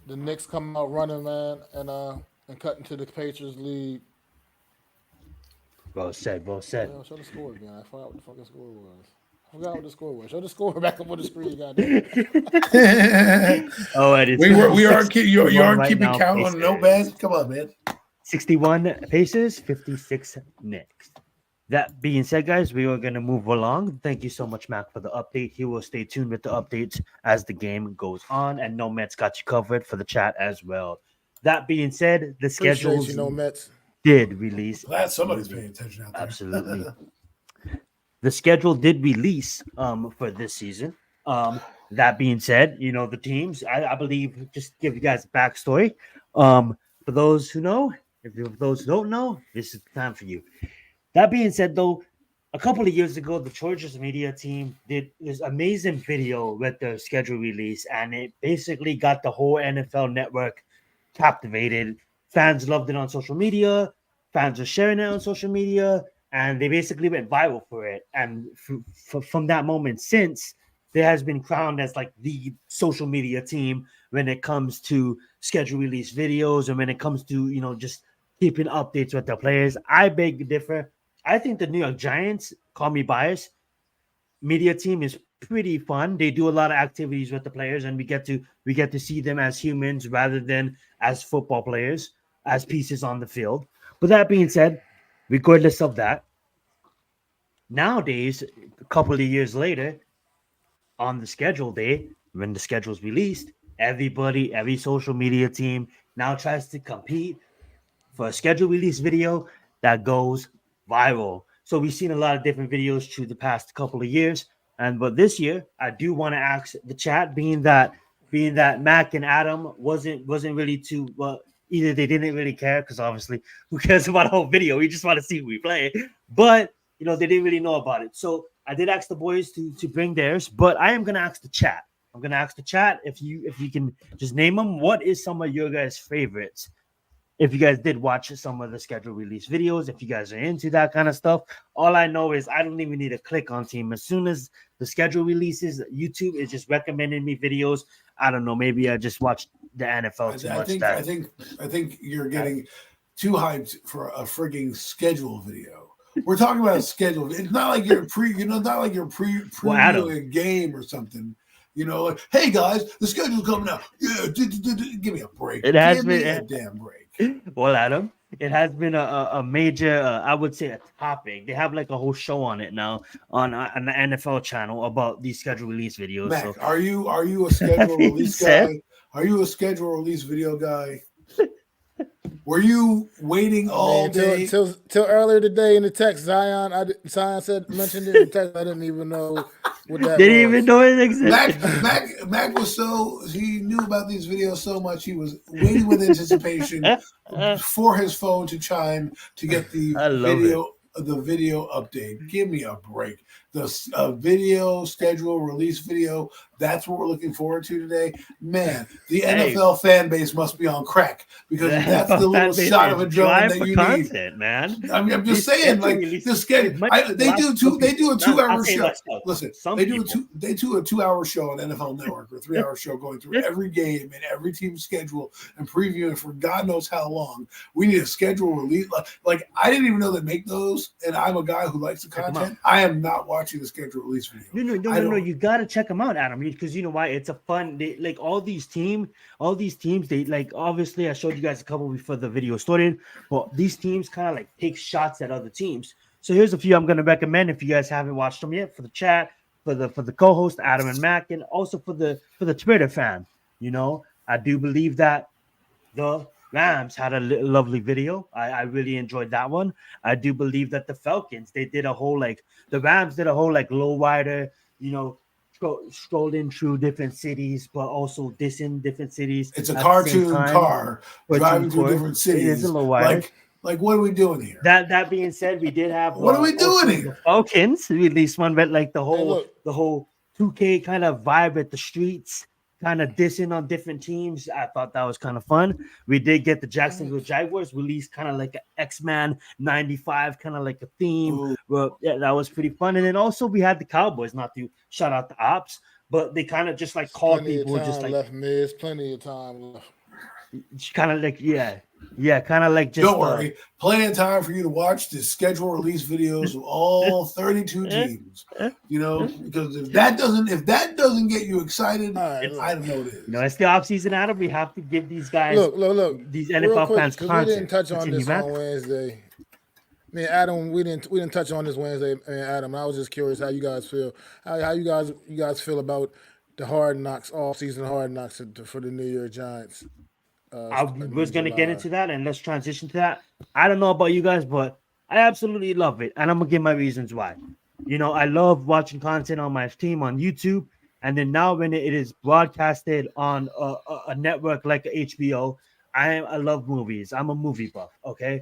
The Knicks come out running, man, and cut into the Patriots lead. well said. Well, show the score again. I forgot what the fucking score was. I forgot what the score was. Show the score back up on the screen, goddamn. Alrighty, we are you 61 aren't right keeping now, count on no Pacers. bad. Come on, man. 61 Pacers, 56 Knicks. That being said, guys, we are going to move along. Thank you so much, Mac, for the update. He will stay tuned with the updates as the game goes on, and No Mets got you covered for the chat as well. That being said, the Appreciate schedules you, no Mets. did release. Glad somebody's paying attention out there. Absolutely. The schedule did release for this season. That being said, you know, the teams, I believe, just give you guys a backstory. For those who know, if those who don't know, this is the time for you. That being said, though, a couple of years ago, the Chargers media team did this amazing video with their schedule release, and it basically got the whole NFL network captivated. Fans loved it on social media. Fans were sharing it on social media, and they basically went viral for it. And from that moment since, there has been crowned as like the social media team when it comes to schedule release videos and when it comes to, you know, just keeping updates with their players. I beg to differ. I think the New York Giants, call me biased, media team is pretty fun. They do a lot of activities with the players, and we get to see them as humans rather than as football players, as pieces on the field. But that being said, regardless of that, nowadays, a couple of years later, on the schedule day, when the schedule is released, every social media team now tries to compete for a schedule release video that goes viral. So we've seen a lot of different videos through the past couple of years. But this year, I do want to ask the chat, being that Mac and Adam wasn't really too well, either they didn't really care, because obviously who cares about a whole video? We just want to see who we play. But you know, they didn't really know about it. So I did ask the boys to bring theirs, but I am gonna ask the chat. I'm gonna ask the chat if you can just name them. What is some of your guys' favorites? If you guys did watch some of the schedule release videos, if you guys are into that kind of stuff, all I know is I don't even need to click on team. As soon as the schedule releases, YouTube is just recommending me videos. I don't know. Maybe I just watched the NFL too much. I think you're getting too hyped for a frigging schedule video. We're talking about a schedule. It's not like you're previewing a game or something. You know, like, hey guys, the schedule's coming out. Yeah, give me a break. It has give been me a damn break. Well, Adam, it has been a major, I would say, a topic. They have like a whole show on it now on the NFL channel about these schedule release videos. Mac, so, are you a schedule release guy? Are you a schedule release video guy? Were you waiting all day? Till earlier today in the text, Zion mentioned it in the text. I didn't even know what that didn't was. even know it existed. Mac was he knew about these videos so much, he was waiting with anticipation for his phone to chime to get the video update. Give me a break. The video schedule release video, that's what we're looking forward to today. Man, the NFL fan base must be on crack, because that's the little shot of adrenaline that you need, man. I mean, I'm just saying, like, the schedule. They do a 2-hour show. Listen, they do a 2-hour show on NFL Network, or a 3-hour show going through every game and every team's schedule and previewing for God knows how long. We need a schedule release. Like, I didn't even know they make those, and I'm a guy who likes the content. I am not watching the schedule release video. No. You gotta check them out, Adam, because you know why? It's a fun. Like all these teams. They like, obviously I showed you guys a couple before the video started. But these teams kind of like take shots at other teams. So here's a few I'm gonna recommend if you guys haven't watched them yet, for the chat, for the co-host Adam and Mac, and also for the Twitter fan. You know, I do believe that the Rams had a lovely video. I really enjoyed that one. I do believe that the Falcons, the Rams did a whole like low rider, you know, strolling through different cities, but also dissing different cities. It's a cartoon car driving through different cities. It is a low rider. Like, what are we doing here? That being said, we did have what are we doing here? The Falcons released one, but like the whole 2K kind of vibe at the streets. kind of dissing on different teams. I thought that was kind of fun. We did get the Jacksonville Jaguars released kind of like an X-Men 95, kind of like a theme. Ooh. Well, yeah, that was pretty fun. And then also we had the Cowboys, not to shout out the Ops, but they kind of just like called Plenty people of time just like left, Miz. Plenty of time left. kind of like kind of like just Don't worry, plenty of time for you to watch the schedule release videos of all 32 teams. You know, because if that doesn't get you excited, Right, I don't know what it is. You know, it's the offseason, Adam. We have to give these guys Look. these Real NFL quick, fans 'cause content. we didn't touch on Continue, this man. on Wednesday. Me and Adam, we didn't touch on this Wednesday. And Adam, I was just curious how you guys feel. How you guys feel about the Hard Knocks off-season Hard Knocks for the New York Giants. I was going to get into that, and let's transition to that. I don't know about you guys, but I absolutely love it, and I'm going to give my reasons why. You know, I love watching content on my team on YouTube, and then now when it is broadcasted on a network like HBO, I love movies. I'm a movie buff, okay?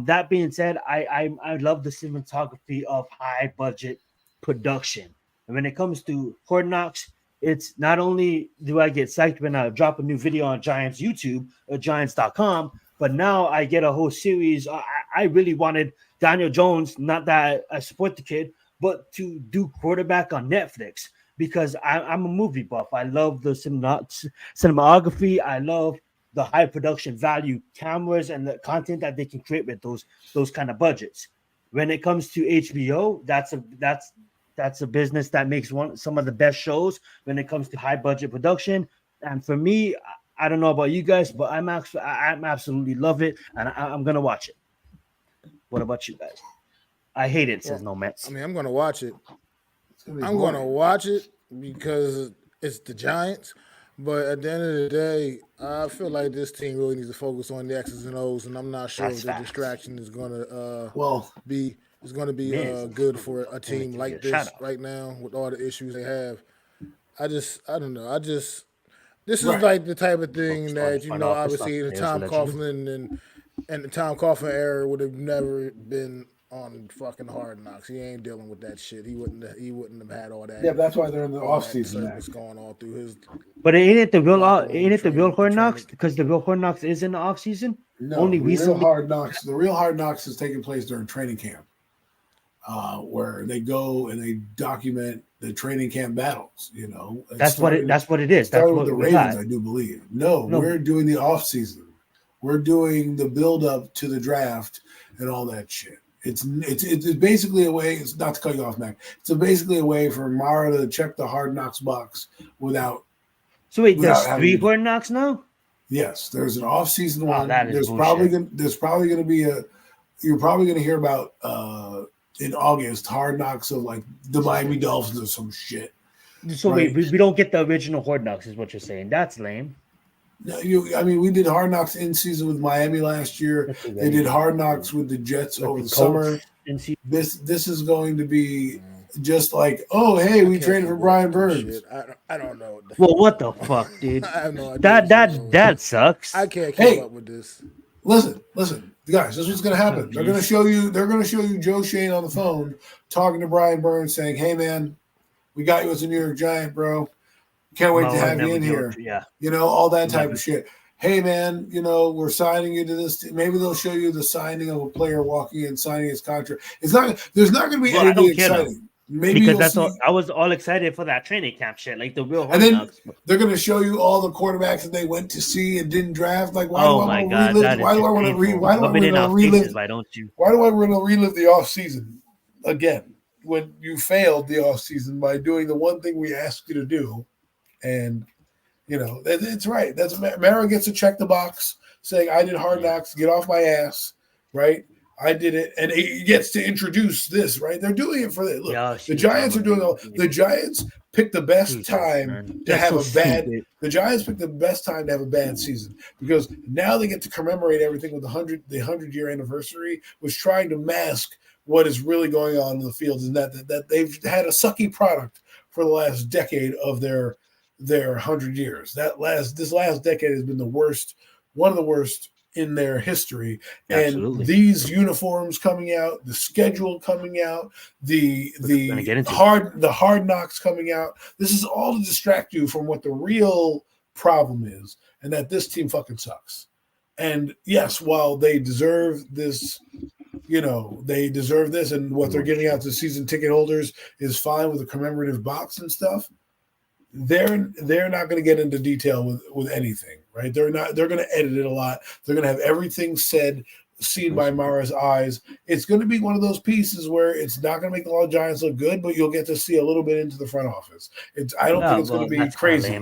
That being said, I love the cinematography of high-budget production. And when it comes to Hard Knocks, it's not only do I get psyched when I drop a new video on Giants YouTube or Giants.com, but now I get a whole series. I really wanted Daniel Jones, not that I support the kid, but to do quarterback on Netflix because I'm a movie buff. I love the cinematography. I love the high production value cameras and the content that they can create with those kind of budgets. When it comes to HBO, that's a business that makes some of the best shows when it comes to high budget production. And for me, I don't know about you guys, but I'm absolutely love it, and I'm gonna watch it. What about you guys? I hate it, says no Mets. I mean, I'm gonna watch it. I'm gonna watch it because it's the Giants. But at the end of the day, I feel like this team really needs to focus on the X's and O's, and I'm not sure That's if the facts. distraction is gonna be good for a team give like you a this shout-out. right now with all the issues they have. I don't know. This is Right. like the type of thing Fun- that fun office obviously the stuff. Tom Players will let you Coughlin and the Tom Coughlin era would have never been on fucking Hard Knocks. He ain't dealing with that shit. He wouldn't have had all that. Yeah, that's why they're in the all off that season. circus going on through his. But ain't it the real Locker room Hard training. Knocks? Because the real Hard Knocks is in the off season. No, Only the real recently. hard knocks. The real hard knocks is taking place during training camp, where they go and they document the training camp battles. You know, That's what it is. That's started what with the we Ravens, got. I do believe. No, No. we're doing the off season. We're doing the build up to the draft and all that shit. It's basically a way. It's not to cut you off, Mac. It's basically a way for Mara to check the Hard Knocks box without. So wait, without there's having 3 to- Hard Knocks now. Yes, there's an off season one. that is There's bullshit. probably going to be you're probably going to hear about in August Hard Knocks of like the Miami Dolphins or some shit. So Right. wait, we don't get the original Hard Knocks, is what you're saying? That's lame. No, we did Hard Knocks in season with Miami last year. That's They did Hard Knocks with the Jets over the Colts summer. in season. This is going to be just like, oh hey, we traded for Brian Burns. I don't know. Well, what the fuck, dude? I have no idea. That sucks. I can't keep Hey. up with this. Listen, guys, this is what's going to happen. They're going to show you Joe Shane on the phone talking to Brian Burns, saying, "Hey man, we got you as a New York Giant, bro. Can't wait to have you in here." Yeah. You know, all that type of shit. Hey man, you know, we're signing you to this. Maybe they'll show you the signing of a player walking in, signing his contract. There's not going to be Well, I anything don't care, though. exciting. Maybe Because you'll that's see, all. I was all excited for that training camp shit, like the real Hard and then Knocks. they're going to show you all the quarterbacks that they went to see and didn't draft. Like, why Oh do I my want to god, relive? that is Why do I just want to painful. Why do I Rub it in want to our relive? faces, why don't you? Why do I want to relive the off season again when you failed the off season by doing the one thing we asked you to do? And you know, it's right. That's Mara gets to check the box saying, I did Hard Knocks, get off my ass, right? I did it, and he gets to introduce this, right? They're doing it for this. Look, Yeah, the Giants are doing all. The Giants picked the best Jesus, time man. to That's have so a bad. stupid. The Giants picked the best time to have a bad season because now they get to commemorate everything with the 100-year anniversary, was trying to mask what is really going on in the field, and that they've had a sucky product for the last decade of their 100 years. This last decade has been the worst, one of the worst in their history. Absolutely. And these uniforms coming out, the schedule coming out, the hard knocks coming out. This is all to distract you from what the real problem is, and that this team fucking sucks. And yes, while they deserve this, they deserve this, and what they're giving out to season ticket holders is fine with a commemorative box and stuff. They're not going to get into detail with anything, right? They're going to edit it a lot. They're going to have everything seen by Mara's eyes. It's going to be one of those pieces where it's not going to make the Los Giants look good, but you'll get to see a little bit into the front office. I don't think it's going to be crazy.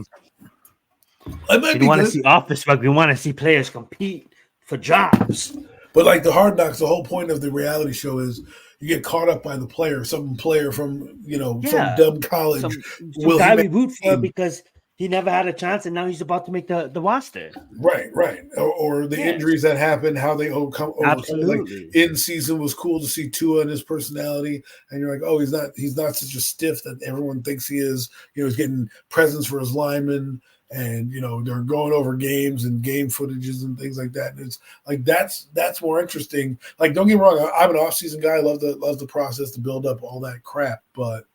We want to see office rugby. We want to see players compete for jobs. But like the Hard Knocks, the whole point of the reality show is you get caught up by the player, some player from some dumb college. Some guy we root for because he never had a chance, and now he's about to make the roster. Right. Or the injuries that happen, how they overcome. Absolutely. Like in season was cool to see Tua and his personality, and you're like, oh, he's not such a stiff that everyone thinks he is. He's getting presents for his linemen. And they're going over games and game footages and things like that. And it's like that's more interesting. Like, don't get me wrong, I'm an off-season guy. I love the process to build up all that crap. But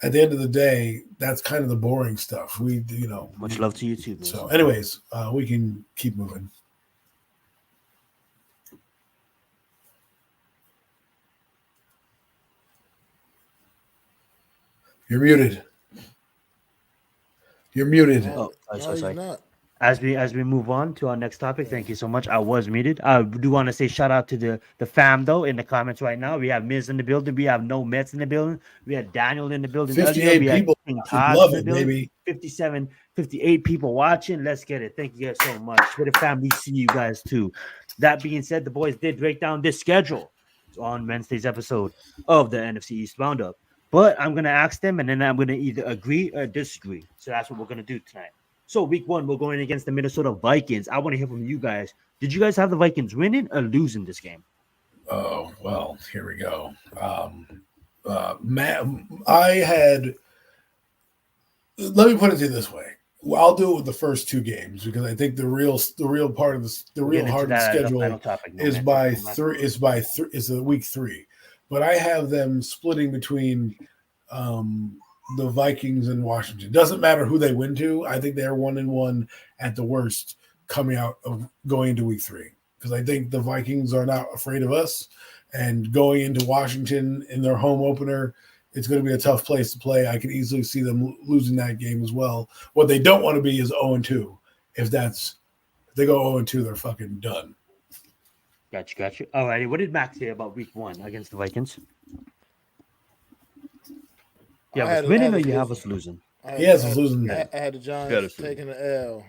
at the end of the day, that's kind of the boring stuff. Much love to you too. So, anyways, we can keep moving. You're muted. You're muted. Oh, sorry. As we move on to our next topic, thank you so much. I was muted. I do want to say shout out to the fam though in the comments right now. We have Miz in the building. We have No Mets in the building. We had Daniel in the building. 58 people. Love it, baby. 57, 58 people watching. Let's get it. Thank you guys so much. For the family, see you guys too. That being said, the boys did break down this schedule on Wednesday's episode of the NFC East Roundup. But I'm going to ask them, and then I'm going to either agree or disagree. So that's what we're going to do tonight. So week 1, we're going against the Minnesota Vikings. I want to hear from you guys. Did you guys have the Vikings winning or losing this game? Oh, well, here we go. Let me put it to you this way. Well, I'll do it with the first 2 games because I think the real part of the real hard schedule is the week 3. But I have them splitting between the Vikings and Washington. Doesn't matter who they win to. I think they're 1-1 at the worst coming out of going into week 3. Because I think the Vikings are not afraid of us. And going into Washington in their home opener, it's going to be a tough place to play. I could easily see them losing that game as well. What they don't want to be is 0-2. If they go 0-2, they're fucking done. Gotcha. All righty. What did Max say about week 1 against the Vikings? You have us winning or you have us losing? He has us losing. I had the Giants taking the L.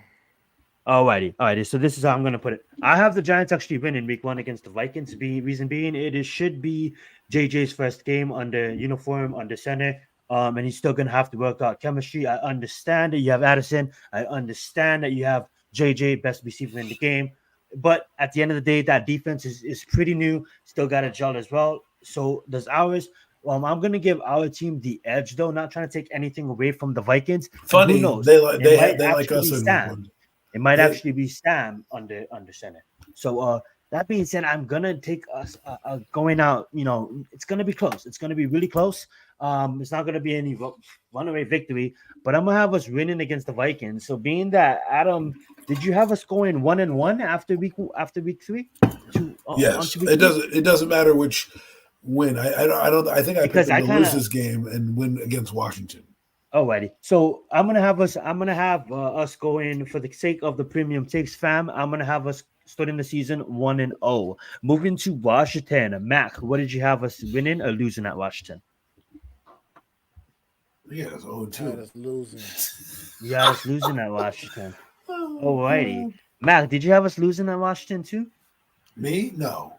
Alrighty. So this is how I'm going to put it. I have the Giants actually winning week 1 against the Vikings. Reason being, should be JJ's first game under uniform, under center. And he's still going to have to work out chemistry. I understand that you have Addison. I understand that you have JJ, best receiver in the game. But at the end of the day, that defense is pretty new. Still got to gel as well. So does ours. I'm going to give our team the edge, though. Not trying to take anything away from the Vikings. Funny, who knows? they like us. It might actually be Sam under center. So that being said, I'm going to take us going out. It's going to be close. It's going to be really close. It's not going to be any runaway victory, but I'm going to have us winning against the Vikings. So being that, Adam, did you have us going 1-1 after week 3? Yes, it doesn't matter which win. I think I picked them to lose this game and win against Washington. Alrighty. So I'm gonna have us going for the sake of the premium takes fam. I'm gonna have us starting the season 1-0. Moving to Washington. Mac, what did you have us winning or losing at Washington? Yeah, it's 0-2. That's losing. You had us losing at Washington. Alrighty. Mac, did you have us losing at Washington too? Me? No.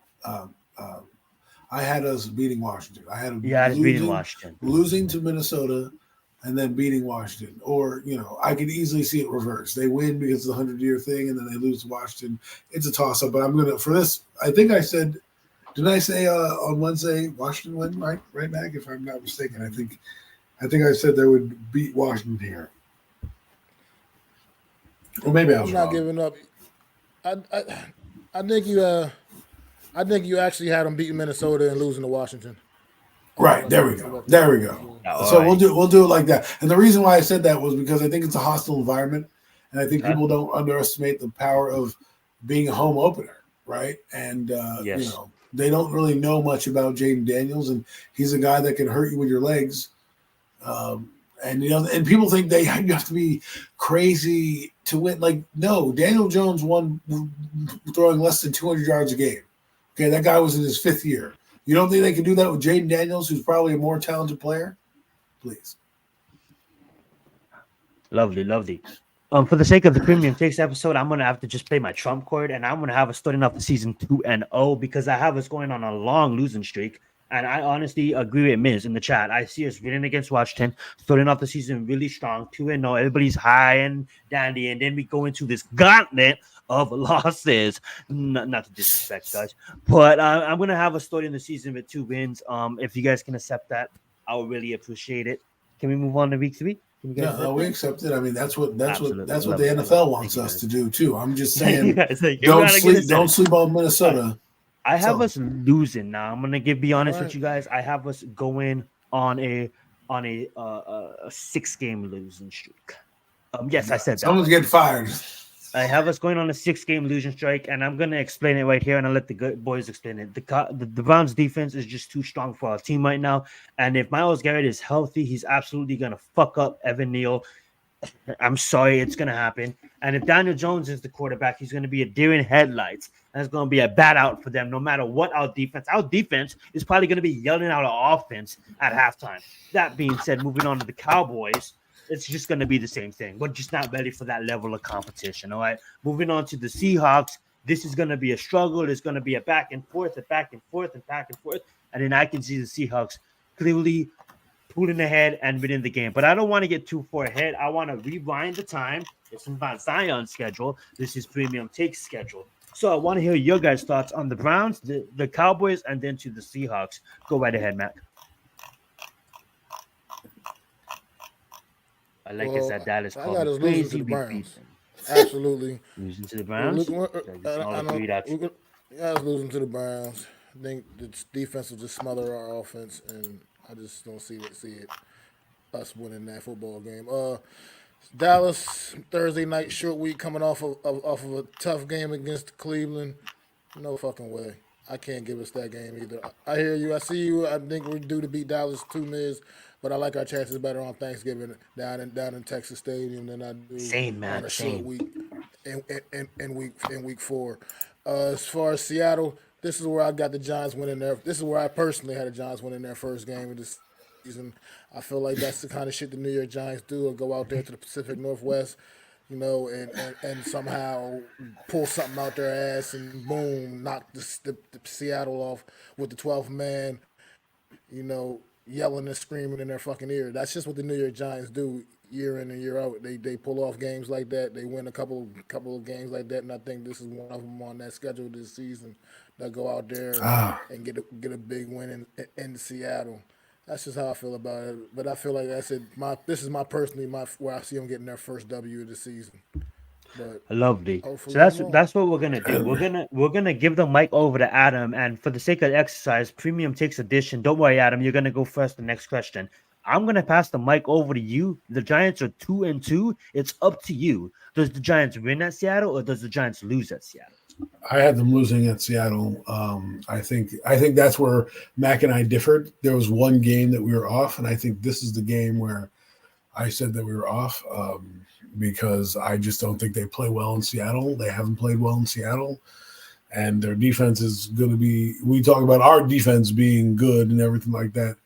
I had us beating Washington. I had us beating Washington. Losing to Minnesota and then beating Washington. Or, I could easily see it reverse. They win because of the 100-year thing, and then they lose to Washington. It's a toss-up, but I'm going to, for this, I think I said, didn't I say on Wednesday Washington win, right, Mac? If I'm not mistaken, I think I said they would beat Washington here. Or maybe I was wrong. Not giving up. I, I think you actually had them beating Minnesota and losing to Washington. Right, there we go. There we go. So we'll do it like that. And the reason why I said that was because I think it's a hostile environment, and I think people don't underestimate the power of being a home opener, right? And they don't really know much about Jaden Daniels, and he's a guy that can hurt you with your legs. And people think you have to be crazy to win. Like, no, Daniel Jones won throwing less than 200 yards a game. Okay, that guy was in his 5th year. You don't think they can do that with Jaden Daniels, who's probably a more talented player? Please. Lovely. For the sake of the Premium Takes episode, I'm gonna have to just play my trump card, and I'm gonna have us starting off the season 2-0 because I have us going on a long losing streak. And I honestly agree with Miz in the chat. I see us winning against Washington, starting off the season really strong, 2-0. Everybody's high and dandy, and then we go into this gauntlet of losses. Not to disrespect, guys, but I'm gonna have us starting the season with 2 wins. If you guys can accept that, I would really appreciate it. Can we move on to week 3? No, we accept it. I mean, that's what the NFL wants us to do too. I'm just saying, don't sleep on Minnesota. I have us losing now. I'm gonna be honest with you guys. I have us going on a 6-game losing streak. Yes, I said that. Someone's getting fired. I have us going on a 6-game losing streak, and I'm gonna explain it right here, and I'll let the good boys explain it. The Browns defense is just too strong for our team right now, and if Myles Garrett is healthy, he's absolutely gonna fuck up Evan Neal. I'm sorry, it's gonna happen. And if Daniel Jones is the quarterback, he's gonna be a deer in headlights, and it's gonna be a bad out for them. No matter what our defense is probably gonna be yelling out our offense at halftime. That being said, moving on to the Cowboys, it's just gonna be the same thing. We're just not ready for that level of competition. All right, moving on to the Seahawks. This is gonna be a struggle. It's gonna be a back and forth, and then I can see the Seahawks clearly pulling ahead and winning the game. But I don't want to get too far ahead. I want to rewind the time. It's not Zion's schedule. This is Premium Takes schedule. So I want to hear your guys' thoughts on the Browns, the Cowboys, and then to the Seahawks. Go right ahead, Matt. I like it that Dallas called me crazy. To the Browns. Absolutely. Losing to the Browns? I was losing to the Browns. I think the defense will just smother our offense, and I just don't see it us winning that football game. Dallas Thursday night short week coming off of a tough game against Cleveland. No fucking way. I can't give us that game either. I hear you. I see you. I think we're due to beat Dallas 2 Miz, but I like our chances better on Thanksgiving down in Texas Stadium than I do on a short week in week 4. As far as Seattle, this is where I got the Giants winning this is where I personally had the Giants winning their first game of this season. I feel like that's the kind of shit the New York Giants do, or go out there to the Pacific Northwest, and somehow pull something out their ass and boom, knock the Seattle off with the 12th man, yelling and screaming in their fucking ear. That's just what the New York Giants do year in and year out. They pull off games like that. They win a couple of games like that, and I think this is one of them on that schedule this season. They'll go out there and get a big win in Seattle. That's just how I feel about it. But I feel like I said, this is where I see them getting their first W of the season. But lovely. So that's what we're gonna do. We're gonna give the mic over to Adam, and for the sake of the exercise, Premium Takes edition. Don't worry, Adam. You're gonna go first. The next question. I'm gonna pass the mic over to you. The Giants are 2-2. It's up to you. Does the Giants win at Seattle, or does the Giants lose at Seattle? I had them losing at Seattle. I think that's where Mac and I differed. There was one game that we were off, and I think this is the game where I said that we were off because I just don't think they play well in Seattle. They haven't played well in Seattle, and their defense is going to be – we talk about our defense being good and everything like that.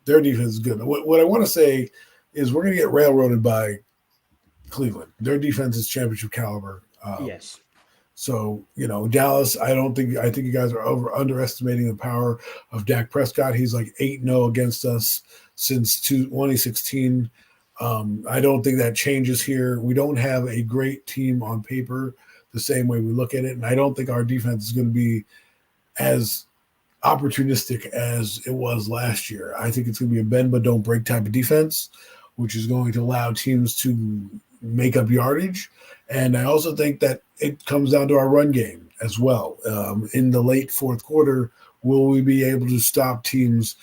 Their defense is good. What I want to say is we're going to get railroaded by Cleveland. Their defense is championship caliber. Yes. So, Dallas, I think you guys are underestimating the power of Dak Prescott. He's like 8-0 against us since 2016. I don't think that changes here. We don't have a great team on paper the same way we look at it. And I don't think our defense is going to be as opportunistic as it was last year. I think it's going to be a bend but don't break type of defense, which is going to allow teams to make up yardage. And I also think that it comes down to our run game as well. In the late fourth quarter, will we be able to stop teams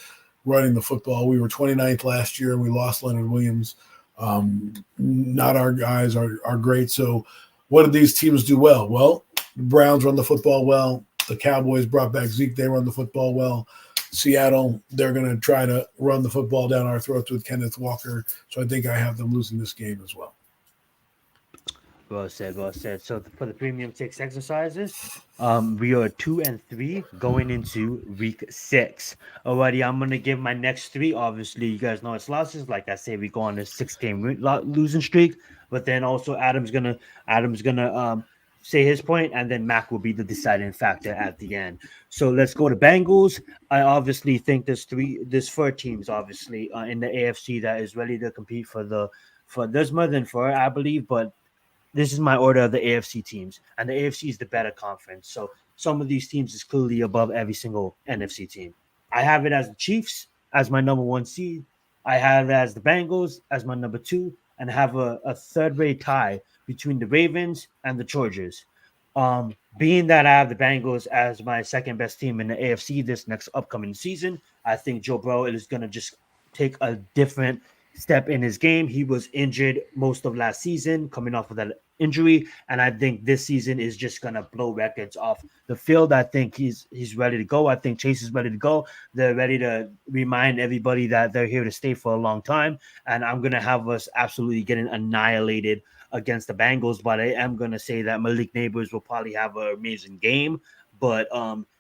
running the football? We were 29th last year, and we lost Leonard Williams. Not our guys are great. So what did these teams do well? Well, the Browns run the football well. The Cowboys brought back Zeke. They run the football well. Seattle, they're going to try to run the football down our throats with Kenneth Walker. So I think I have them losing this game as well. Well said, well said. So for the premium takes exercises, we are 2-3 going into week 6. Alrighty, I'm gonna give my next 3. Obviously, you guys know it's losses. Like I say, we go on a 6-game losing streak. But then also Adam's gonna say his point, and then Mac will be the deciding factor at the end. So let's go to Bengals. I obviously think there's 4 teams obviously in the AFC that is ready to compete for there's more than 4, I believe, but this is my order of the AFC teams, and the AFC is the better conference. So some of these teams is clearly above every single NFC team. I have it as the Chiefs as my number 1 seed. I have it as the Bengals as my number 2, and have a third-rate tie between the Ravens and the Chargers. Being that I have the Bengals as my second best team in the AFC this next upcoming season, I think Joe Burrow is going to just take a different step in his game. He was injured most of last season, coming off of that injury, and I think this season is just gonna blow records off the field. I think he's ready to go. I think Chase is ready to go. They're ready to remind everybody that they're here to stay for a long time, and I'm gonna have us absolutely getting annihilated against the Bengals. But I am gonna say that Malik Neighbors will probably have an amazing game, but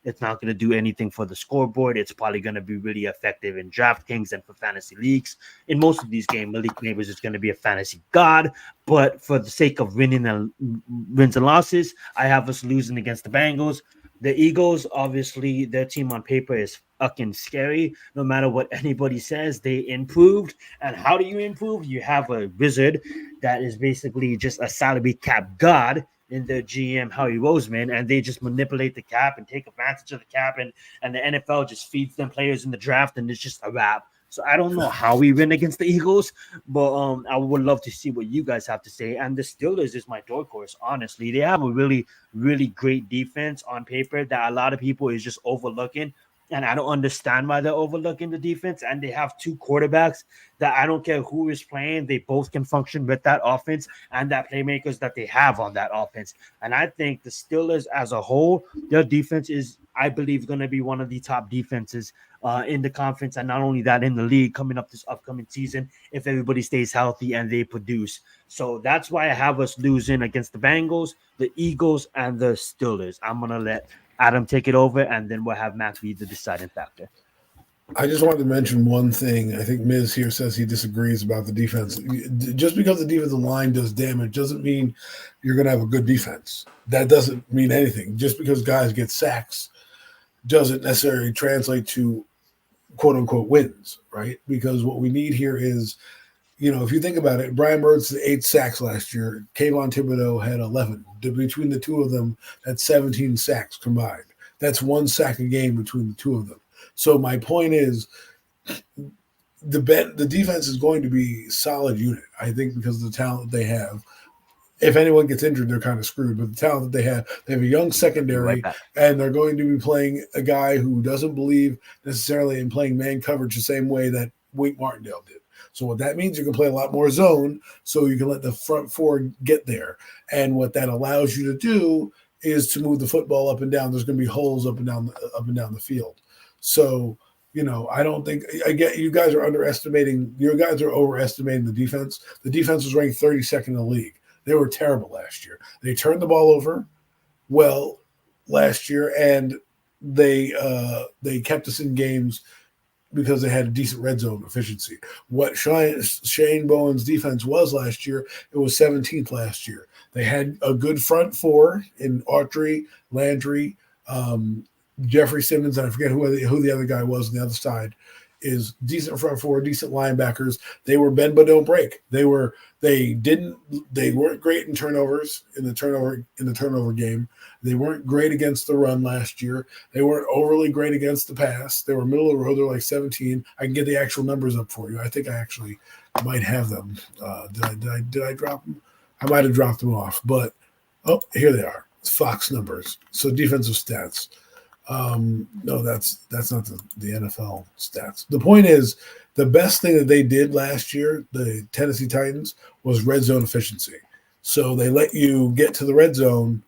it's not going to do anything for the scoreboard. It's probably going to be really effective in DraftKings and for fantasy leagues. In most of these games, Malik Neighbors is going to be a fantasy god, but for the sake of wins and losses, I have us losing against the Bengals. The Eagles, obviously, their team on paper is fucking scary. No matter what anybody says, they improved. And how do you improve? You have a wizard that is basically just a salary cap god in their GM, Howie Roseman, and they just manipulate the cap and take advantage of the cap, and the NFL just feeds them players in the draft, and it's just a wrap. So I don't know how we win against the Eagles, but I would love to see what you guys have to say. And the Steelers is my dark horse, honestly. They have a really, really great defense on paper that a lot of people is just overlooking. And I don't understand why they're overlooking the defense. And they have 2 quarterbacks that I don't care who is playing. They both can function with that offense and that playmakers that they have on that offense. And I think the Steelers as a whole, their defense is, I believe, going to be one of the top defenses in the conference. And not only that, in the league coming up this upcoming season, if everybody stays healthy and they produce. So that's why I have us losing against the Bengals, the Eagles, and the Steelers. I'm going to let Adam take it over, and then we'll have Matt be the deciding factor. I just wanted to mention one thing. I think Miz here says he disagrees about the defense. Just because the defensive line does damage doesn't mean you're going to have a good defense. That doesn't mean anything. Just because guys get sacks doesn't necessarily translate to quote-unquote wins, right? Because what we need here is, if you think about it, Brian Burns had 8 sacks last year. Kayvon Thibodeau had 11. Between the 2 of them, that's 17 sacks combined. That's 1 sack a game between the 2 of them. So my point is, the defense is going to be a solid unit, I think, because of the talent they have. If anyone gets injured, they're kind of screwed. But the talent that they have a young secondary, and they're going to be playing a guy who doesn't believe necessarily in playing man coverage the same way that Wink Martindale did. So what that means, you can play a lot more zone, so you can let the front 4 get there. And what that allows you to do is to move the football up and down. There's going to be holes up and down the field. So, I don't think I get you guys are overestimating the defense. The defense was ranked 32nd in the league. They were terrible last year. They turned the ball over well last year, and they kept us in games because they had a decent red zone efficiency. What Shane Bowen's defense was last year, it was 17th last year. They had a good front 4 in Autry, Landry, Jeffrey Simmons, and I forget who the other guy was on the other side. Is decent front 4, decent linebackers. They were bend but don't break. They weren't great in turnovers in the turnover game. They weren't great against the run last year. They weren't overly great against the pass. They were middle of the road. They're like 17. I can get the actual numbers up for you. I think I actually might have them. Did I drop them? I might have dropped them off, but oh, here they are. It's Fox numbers. So defensive stats. No, that's not the NFL stats. The point is, the best thing that they did last year, the Tennessee Titans, was red zone efficiency. So they let you get to the red zone.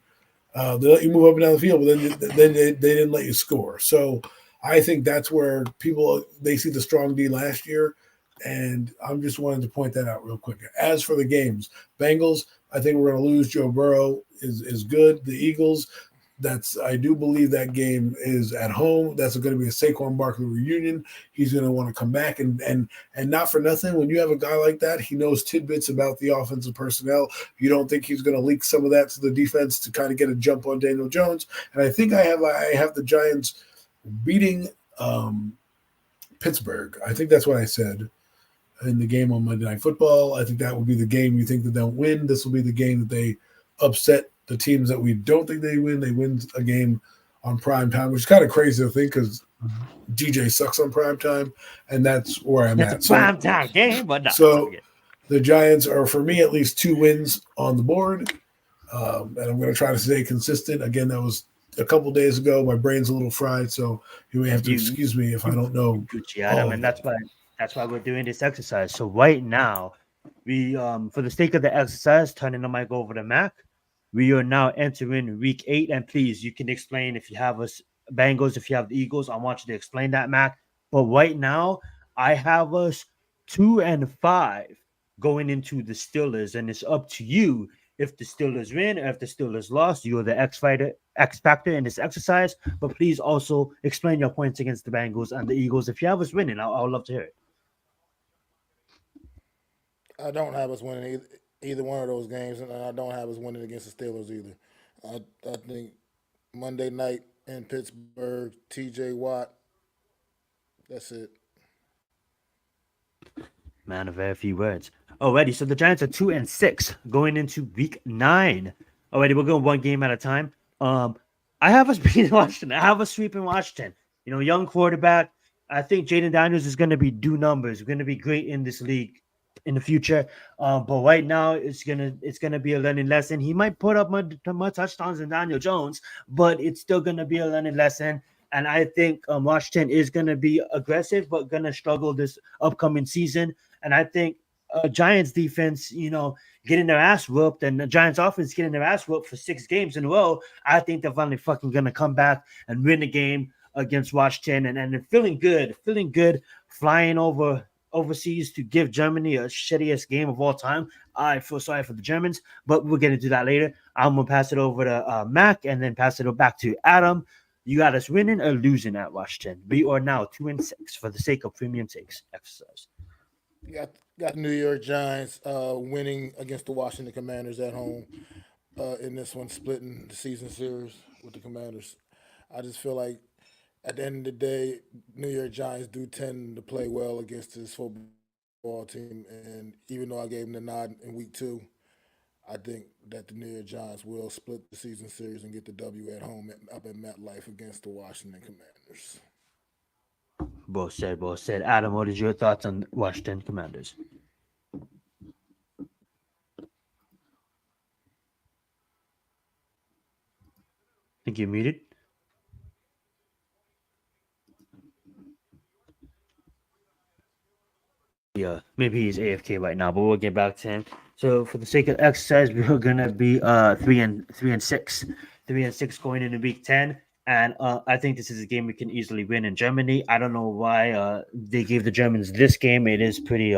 They let you move up and down the field, but then they didn't let you score. So I think that's where people they see the strong D last year, and I'm just wanted to point that out real quick. As for the games, Bengals, I think we're going to lose. Joe Burrow is good. The Eagles, I do believe that game is at home. That's going to be a Saquon Barkley reunion. He's going to want to come back and not for nothing. When you have a guy like that, he knows tidbits about the offensive personnel. You don't think he's going to leak some of that to the defense to kind of get a jump on Daniel Jones. And I think I have the Giants beating Pittsburgh. I think that's what I said in the game on Monday Night Football. I think that will be the game you think that they'll win. This will be the game that they upset the teams that we don't think they win a game on prime time, which is kind of crazy to think because DJ sucks on prime time, and that's where I'm at. It's a prime time game, but no. So the Giants are, for me, at least 2 wins on the board, and I'm going to try to stay consistent. Again, that was a couple days ago. My brain's a little fried, so you may have to excuse me if I don't know. Adam, and that's why we're doing this exercise. So right now, we for the sake of the exercise, turning the mic over to Mac. We are now entering week 8, and please, you can explain if you have us Bengals, if you have the Eagles. I want you to explain that, Mac. But right now, I have us 2-5 going into the Steelers, and it's up to you if the Steelers win or if the Steelers lost. You're the X factor in this exercise. But please also explain your points against the Bengals and the Eagles. If you have us winning, I would love to hear it. I don't have us winning either one of those games, and I don't have us winning against the Steelers either. I think Monday night in Pittsburgh, T.J. Watt. That's it. Man of very few words. Alrighty, so the Giants are 2-6 going into week 9. Alrighty, we're going one game at a time. I have us beating Washington. I have us sweeping Washington. You know, young quarterback. I think Jaden Daniels is going to be do numbers. Going to be great in this league in the future. But right now, it's gonna be a learning lesson. He might put up more touchdowns than Daniel Jones, but it's still gonna be a learning lesson. And I think Washington is gonna be aggressive, but gonna struggle this upcoming season. And I think Giants defense, getting their ass whooped, and the Giants offense getting their ass whooped for 6 games in a row. I think they're finally fucking gonna come back and win the game against Washington, and they're feeling good, flying overseas to give Germany a shittiest game of all time. I feel sorry for the Germans, but we'll get into that later. I'm gonna pass it over to Mac, and then pass it back to Adam. You got us winning or losing at Washington. We are now 2-6 for the sake of premium takes exercise. Got the New York Giants winning against the Washington Commanders at home in this one, splitting the season series with the Commanders. I just feel like at the end of the day, New York Giants do tend to play well against this football team, and even though I gave them the nod in week 2, I think that the New York Giants will split the season series and get the W at home up at MetLife against the Washington Commanders. Both said. Adam, what is your thoughts on Washington Commanders? Think you're muted. Yeah, maybe he's AFK right now, but we'll get back to him. So for the sake of exercise, we're gonna be 3-6 going into week 10. And I think this is a game we can easily win in Germany. I don't know why they gave the Germans this game. It is pretty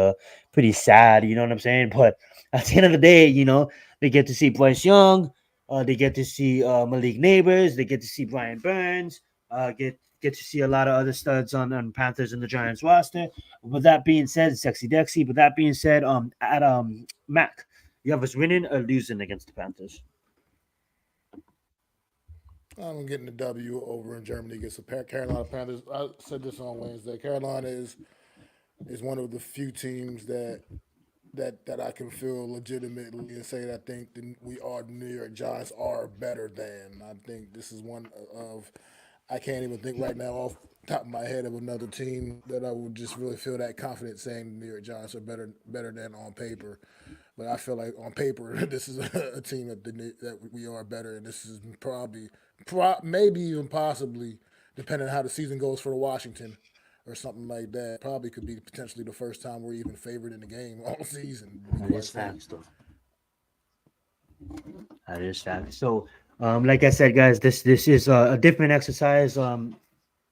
sad, you know what I'm saying? But at the end of the day, they get to see Bryce Young, they get to see Malik Neighbors, they get to see Brian Burns, get to see a lot of other studs on Panthers and the Giants roster. With that being said, Sexy Dexy. With that being said, Mac, you have us winning or losing against the Panthers? I'm getting the W over in Germany against the Carolina Panthers. I said this on Wednesday. Carolina is one of the few teams that I can feel legitimately and say that I think the New York Giants are better than. I think this is one of I can't even think right now top of my head of another team that I would just really feel that confident saying the New York Giants are better than on paper. But I feel like on paper, this is a team that we are better, and this is maybe even possibly, depending on how the season goes for Washington or something like that, probably could be potentially the first time we're even favored in the game all season. To be That quite is frank. facts, though. That is facts. So, like I said, guys, this is a different exercise.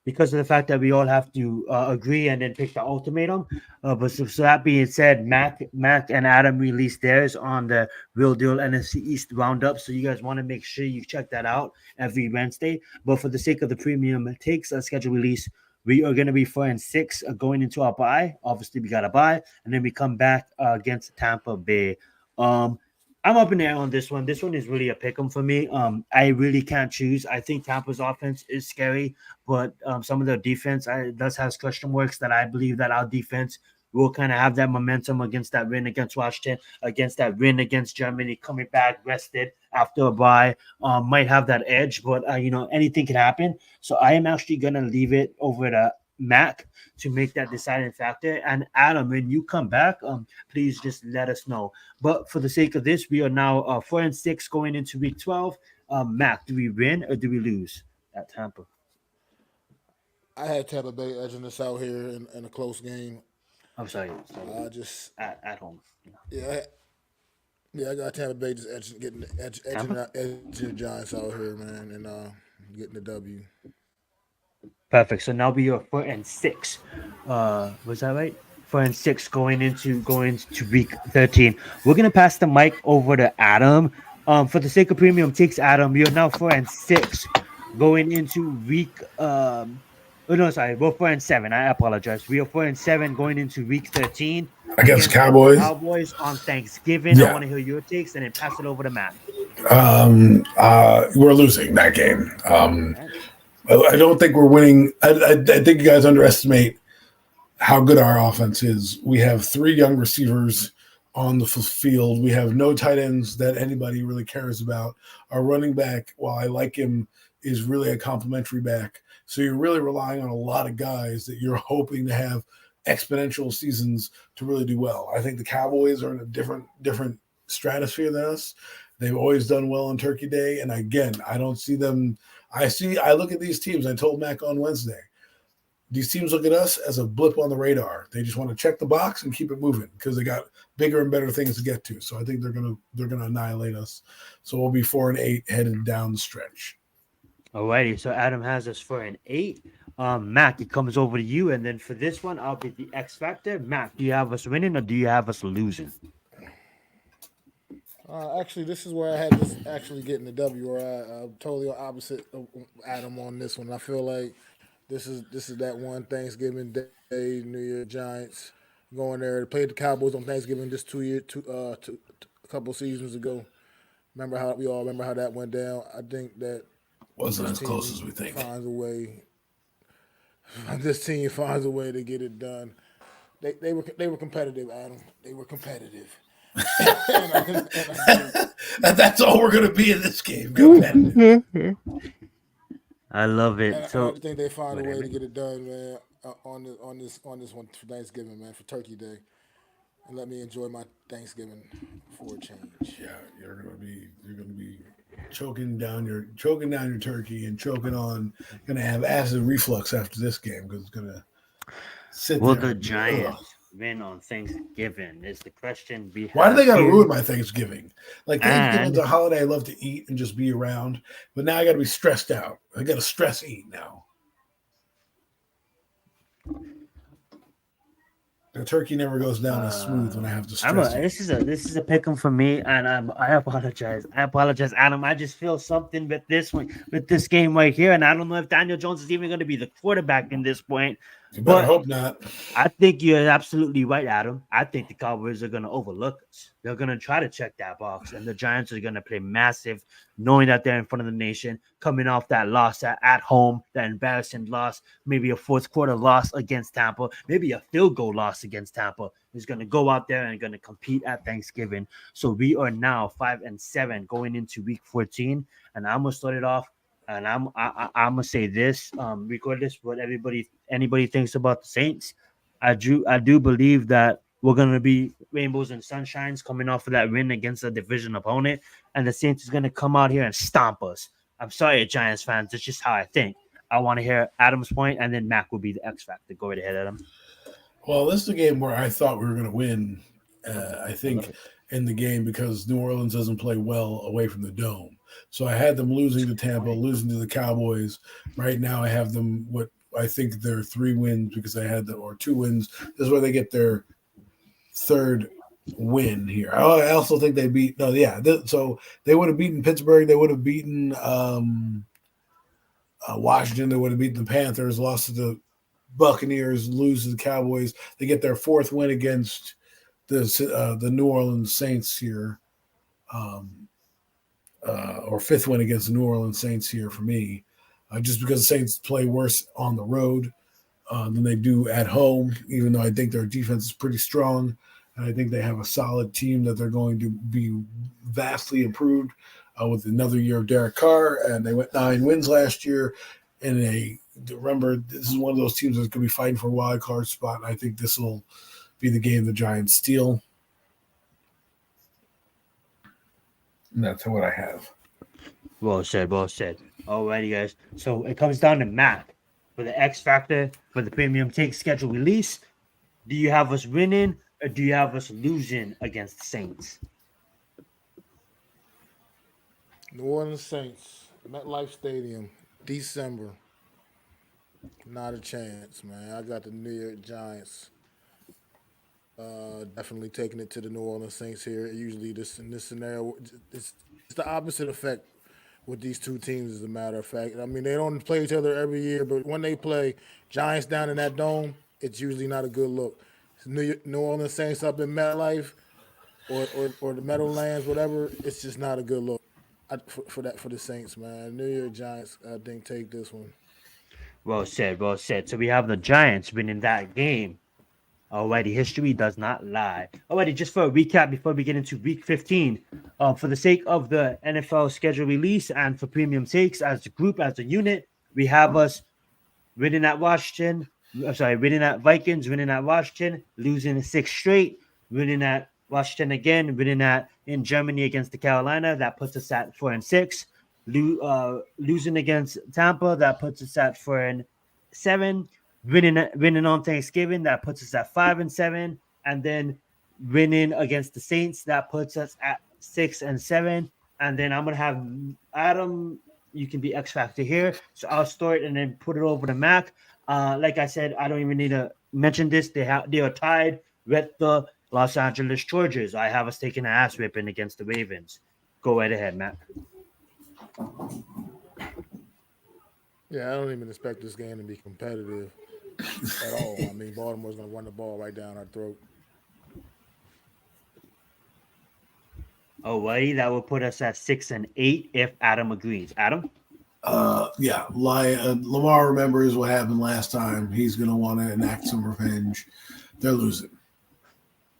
Because of the fact that we all have to agree and then pick the ultimatum. But so that being said, Mac, and Adam released theirs on the Real Deal NFC East roundup. So you guys want to make sure you check that out every Wednesday. But for the sake of the premium takes schedule release, we are going to be 4-6 going into our bye. Obviously, we got a bye, and then we come back against Tampa Bay. I'm up in the air on this one. This one is really a pick 'em for me. I really can't choose. I think Tampa's offense is scary, but some of their defense does has question marks that I believe that our defense will kind of have that momentum against that win against Washington, against that win against Germany, coming back rested after a bye, might have that edge, but anything can happen. So I am actually gonna leave it over to Mac to make that deciding factor. And Adam, when you come back, please just let us know. But for the sake of this, we are now 4-6 going into week 12. Mac, do we win or do we lose at Tampa? I had Tampa Bay edging us out here in a close game. I'm sorry, I just at home. yeah, yeah, I got Tampa Bay just Tampa? edging the Giants out here, man, and getting the W. Perfect. So now we are 4-6. Was that right? 4-6 going into week 13. We're gonna pass the mic over to Adam. For the sake of premium takes, Adam, we are now 4-6 going into week oh no, sorry, we're 4-7. I apologize. We are 4-7 going into week 13 Against against the Cowboys. Cowboys on Thanksgiving. I Yeah. want to hear your takes and then pass it over to Matt. We're losing that game. All right. I don't think we're winning. I think you guys underestimate how good our offense is. We have three young receivers on the field. We have no tight ends that anybody really cares about. Our running back, while I like him, is really a complimentary back. So you're really relying on a lot of guys that you're hoping to have exponential seasons to really do well. I think the Cowboys are in a different stratosphere than us. They've always done well on Turkey Day, and again, I don't see them. I look at these teams. I told Mac on Wednesday, these teams look at us as a blip on the radar. They just want to check the box and keep it moving because they got bigger and better things to get to. So I think they're gonna annihilate us. So we'll be 4-8 headed down the stretch. Alrighty, so Adam has us for an 8. Mac, it comes over to you, and then for this one, I'll be the X Factor. Mac, do you have us winning or do you have us losing? Actually, this is where I had this actually getting the W. Where I'm totally opposite of Adam on this one. I feel like this is that one Thanksgiving Day, New Year Giants going there to play the Cowboys on Thanksgiving just a couple seasons ago. We all remember how that went down. I think that Wasn't this as close team as we think. finds a way. This team finds a way to get it done. They were competitive, Adam. They were competitive. That's all we're gonna be in this game. Competitive. I love it. And So, I think they find a way whatever. to get it done, man. On this one for Thanksgiving, man, for Turkey Day, and let me enjoy my Thanksgiving for a change. Yeah, you're gonna be choking down your turkey and choking on. Gonna have acid reflux after this game because it's gonna sit Will there. the and be, Giants ugh. win on Thanksgiving? Is the question we have. Why do they gotta here. ruin my Thanksgiving? Like Thanksgiving's And a holiday I love to eat and just be around, but now I gotta be stressed out. I gotta stress eat now. The turkey never goes down as smooth when I have to stress eat. this is a pick 'em for me, and I apologize. I apologize, Adam. I just feel something with this one, with this game right here, and I don't know if Daniel Jones is even going to be the quarterback in this point. You better But hope not. I think you're absolutely right, Adam. I think the Cowboys are going to overlook us. They're going to try to check that box, and the Giants are going to play massive, knowing that they're in front of the nation, coming off that loss at home, that embarrassing loss, maybe a fourth quarter loss against Tampa, maybe a field goal loss against Tampa. Is going to go out there and going to compete at Thanksgiving. So we are now 5-7 going into week 14, and I'm going to start it off. and I'm gonna say this, regardless what anybody thinks about the Saints, I do believe that we're gonna be rainbows and sunshines coming off of that win against a division opponent, and the Saints is gonna come out here and stomp us. I'm sorry, Giants fans. It's just how I think. I want to hear Adam's point, and then Mac will be the X factor. Go right ahead, Adam. Well, this is a game where I thought we were going to win. I think in the game because New Orleans doesn't play well away from the dome. So I had them losing to Tampa, losing to the Cowboys. Right now, I have them what I think they're 3 wins because I had them, or 2 wins. This is where they get their third win here. I also think they beat. No, yeah. So they would have beaten Pittsburgh. They would have beaten Washington. They would have beaten the Panthers. Lost to the Buccaneers, lose to the Cowboys. They get their 4th win against the New Orleans Saints here, or 5th win against the New Orleans Saints here for me, just because the Saints play worse on the road than they do at home, even though I think their defense is pretty strong. And I think they have a solid team that they're going to be vastly improved with another year of Derek Carr. And they went 9 wins last year. Remember, this is one of those teams that's going to be fighting for a wild card spot. And I think this will be the game the Giants steal. And that's what I have. Well said, well said. Alrighty, guys. So it comes down to Mac for the X factor for the premium take schedule release. Do you have us winning or do you have us losing against the Saints? New Orleans Saints, MetLife Stadium, December. Not a chance, man. I got the New York Giants. Definitely taking it to the New Orleans Saints here. Usually, in this scenario, it's the opposite effect with these two teams. As a matter of fact, I mean they don't play each other every year, but when they play Giants down in that dome, it's usually not a good look. New Orleans Saints up in MetLife or the Meadowlands, whatever. It's just not a good look for the Saints, man. New York Giants, I think, take this one. Well said, well said. So we have the Giants winning that game. Alrighty, history does not lie. Alrighty, just for a recap before we get into week 15, for the sake of the NFL schedule release and for premium takes as a group, as a unit, we have us winning at Washington. Winning at Vikings, winning at Washington, losing 6 straight, winning at Washington again, winning in Germany against the Carolina. That puts us at 4-6. Losing against Tampa, that puts us at 4-7. Winning on Thanksgiving, that puts us at 5-7, and then winning against the Saints, that puts us at 6-7. And then I'm gonna have Adam. You can be X Factor here, so I'll start and then put it over to Mac. Like I said, I don't even need to mention this. They are tied with the Los Angeles Chargers. I have us taking an ass whipping against the Ravens. Go right ahead, Mac. Yeah, I don't even expect this game to be competitive at all. I mean, Baltimore's going to run the ball right down our throat. Alrighty, that will put us at 6-8 if Adam agrees. Adam? Lamar remembers what happened last time. He's going to want to enact some revenge. They're losing.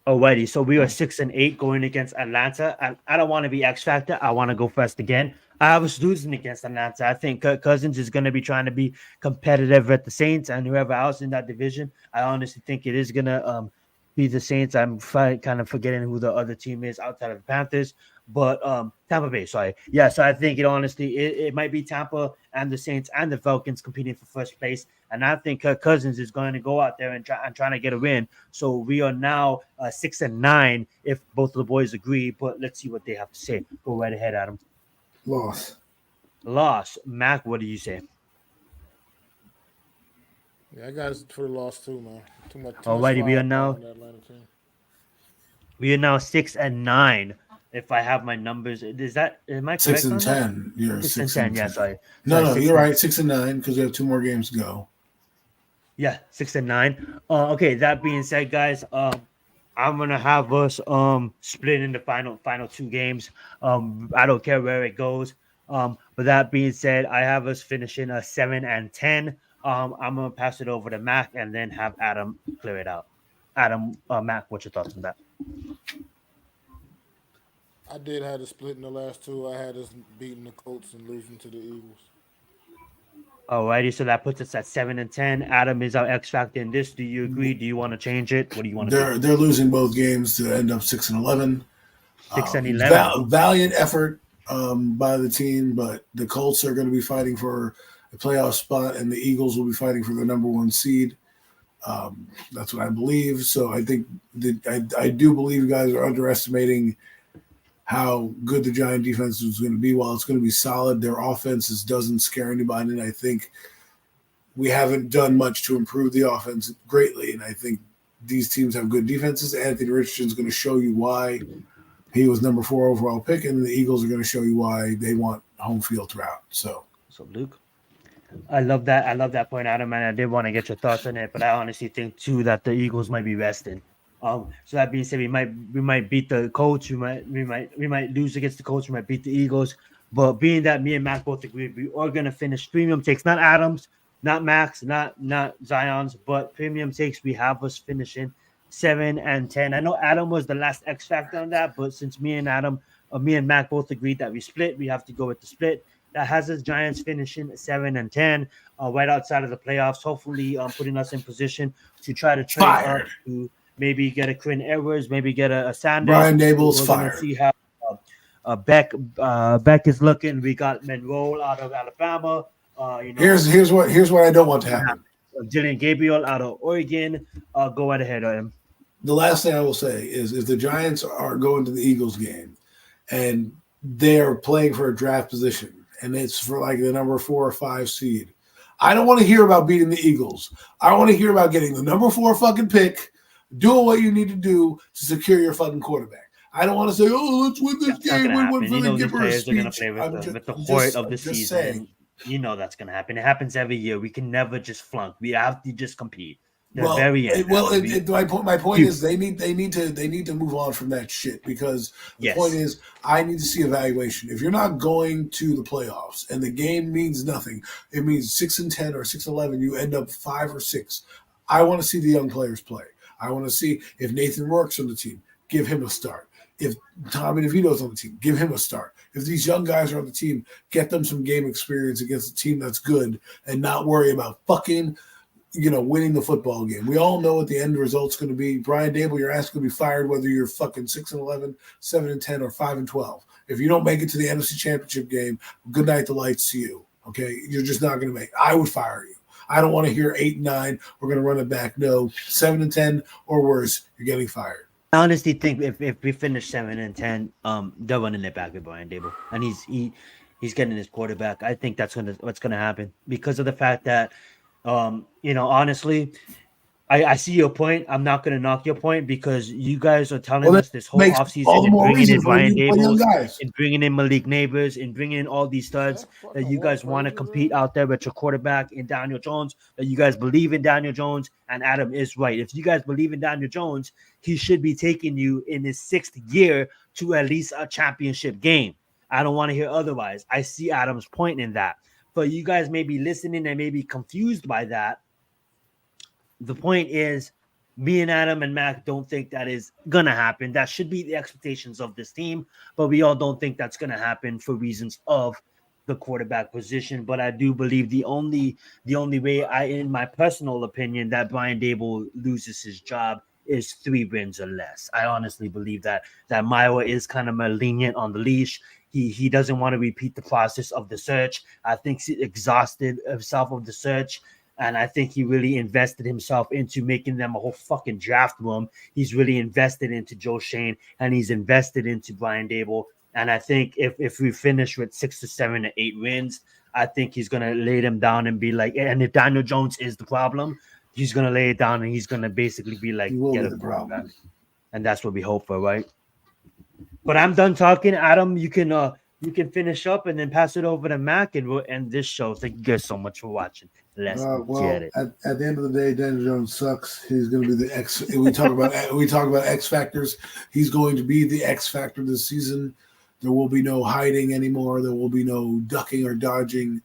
Alrighty, so we are 6-8 going against Atlanta. I don't want to be X Factor. I want to go first again. I was losing against Atlanta. I think Kirk Cousins is going to be trying to be competitive at the Saints and whoever else in that division. I honestly think it is going to be the Saints. I'm kind of forgetting who the other team is outside of the Panthers, but Tampa Bay. Sorry, yeah. So I think it might be Tampa and the Saints and the Falcons competing for first place, and I think Kirk Cousins is going to go out there and trying to get a win. So we are now 6-9 if both of the boys agree. But let's see what they have to say. Go right ahead, Adam. Loss. Mac, what do you say? Yeah, I got it for the loss too, man. Too much Alrighty, we are now on that Atlanta team. 6-9. If I have my numbers, am I correct? 6-10. You're 6-10. Yeah, sorry. No, you're right. 6-9 because we have 2 more games to go. Yeah, 6-9. Okay. That being said, guys, I'm gonna have us split in the final 2 games. I don't care where it goes. But that being said, I have us finishing 7-10. I'm gonna pass it over to Mac and then have Adam clear it out. Adam, Mac, what's your thoughts on that? I did have a split in the last 2. I had us beating the Colts and losing to the Eagles. Alrighty, so that puts us at 7-10. Adam is our X factor in this. Do you agree? Do you want to change it? What do you want to do? They're losing both games to end up 6-11. 6-11. Valiant effort by the team, but the Colts are going to be fighting for a playoff spot, and the Eagles will be fighting for the number 1 seed. That's what I believe. So I think I do believe you guys are underestimating how good the Giant defense is going to be. While it's going to be solid, their offense doesn't scare anybody, and I think we haven't done much to improve the offense greatly. And I think these teams have good defenses. Anthony Richardson's going to show you why he was number 4 overall pick, and the Eagles are going to show you why they want home field throughout. So Luke, I love that. I love that point, Adam, and I did want to get your thoughts on it, but I honestly think too that the Eagles might be resting. So that being said, we might beat the Colts. We might lose against the Colts. We might beat the Eagles. But being that me and Mac both agree, we are gonna finish premium takes, not Adams, not Max, not Zion's, but premium takes. We have us finishing 7-10. I know Adam was the last X factor on that, but since me and Mac both agreed that we split, we have to go with the split. That has us Giants finishing 7-10, right outside of the playoffs. Hopefully, putting us in position to try to trade up to maybe get a Quinn Edwards, maybe get a Sanders. Brian Dable's fired. See how Beck is looking. We got Monroe out of Alabama. Here's what I don't want to happen. Dylan Gabriel out of Oregon. Go right ahead, Adam. The last thing I will say is if the Giants are going to the Eagles game and they're playing for a draft position and it's for like the number 4 or 5 seed, I don't want to hear about beating the Eagles. I want to hear about getting the number 4 fucking pick, doing what you need to do to secure your fucking quarterback. I don't want to say, "Oh, let's win this game." We win for the Gipper speech. They're going to play with the horde of the season. Saying. You know that's going to happen. It happens every year. We can never just flunk. We have to just compete. My point is they need to move on from that shit, because the point is I need to see evaluation. If you're not going to the playoffs and the game means nothing, it means 6-10 or 6-11, you end up 5 or 6. I want to see the young players play. I want to see if Nathan Rourke's on the team, give him a start. If Tommy DeVito's on the team, give him a start. If these young guys are on the team, get them some game experience against a team that's good and not worry about fucking, winning the football game. We all know what the end result's going to be. Brian Dable, your ass going to be fired whether you're fucking 6-11, 7-10, or 5-12. If you don't make it to the NFC Championship game, good night the lights to you. Okay? You're just not going to make it. I would fire you. I don't want to hear 8-9. We're going to run it back. No, 7-10 or worse, you're getting fired. I honestly think if we finish 7-10, they're running it back with Brian Dable, and he's getting his quarterback. I think that's what's gonna happen, because of the fact that, honestly, I see your point. I'm not gonna knock your point, because you guys are telling us this whole offseason and bringing in Brian Dable and bringing in Malik Neighbors and bringing in all these studs that you guys want to compete out there with your quarterback in Daniel Jones, that you guys believe in Daniel Jones, and Adam is right. If you guys believe in Daniel Jones, he should be taking you in his 6th year to at least a championship game. I don't want to hear otherwise. I see Adam's point in that. But you guys may be listening and may be confused by that. The point is, me and Adam and Mac don't think that is going to happen. That should be the expectations of this team, but we all don't think that's going to happen for reasons of the quarterback position. But I do believe the only way, in my personal opinion, that Brian Dable loses his job is 3 wins or less. I honestly believe that Myra is kind of lenient on the leash. He doesn't want to repeat the process of the search. I think he exhausted himself of the search. And I think he really invested himself into making them a whole fucking draft room. He's really invested into Joe Shane, and he's invested into Brian Dable. And I think if we finish with 6 to 7 to 8 wins, I think he's going to lay them down and be like, and if Daniel Jones is the problem, he's going to lay it down and he's going to basically be like, get a problem. And that's what we hope for, right? But I'm done talking. Adam, you can finish up and then pass it over to Mac, and we'll end this show. Thank you guys so much for watching. Let's get it. At the end of the day, Daniel Jones sucks. He's going to be the X. We talk about X factors. He's going to be the X factor this season. There will be no hiding anymore. There will be no ducking or dodging.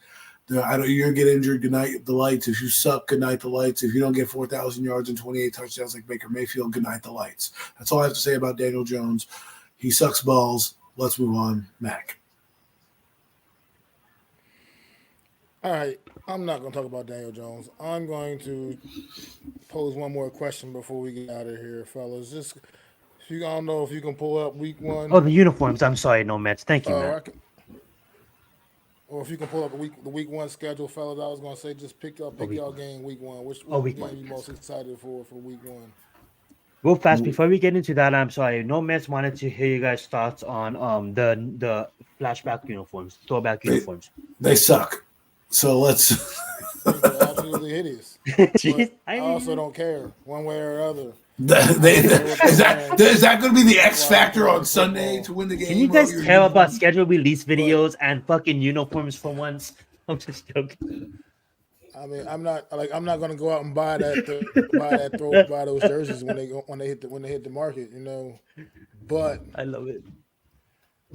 You're get injured. Good night the lights. If you suck, good night the lights. If you don't get 4,000 yards and 28 touchdowns like Baker Mayfield, good night the lights. That's all I have to say about Daniel Jones. He sucks balls. Let's move on. Mac. All right, I'm not going to talk about Daniel Jones. I'm going to pose one more question before we get out of here, fellas. Just if you don't know if you can pull up week Oh, one, the uniforms. I'm sorry, no Mets. Thank you, or Matt. I can, or if you can pull up the week one schedule, fellas. I was going to say just pick Oh, week y'all one. game week one. Oh, What week one. game you most excited for week one? Real fast before we get into that, I'm sorry. No Mets wanted to hear you guys' thoughts on the flashback uniforms, throwback They uniforms. they suck. So let's. I think they're absolutely hideous, Jeez, but I I also mean, don't care one way or other. I They, don't care what they're wearing is that going to be the X while they're factor on playing Sunday football. to win the can you game? Oh, guys your care about uniform. schedule release But videos and fucking uniforms for once? I'm just joking. I mean, I'm not gonna go out and buy those jerseys when they hit the market, you know. But I love it.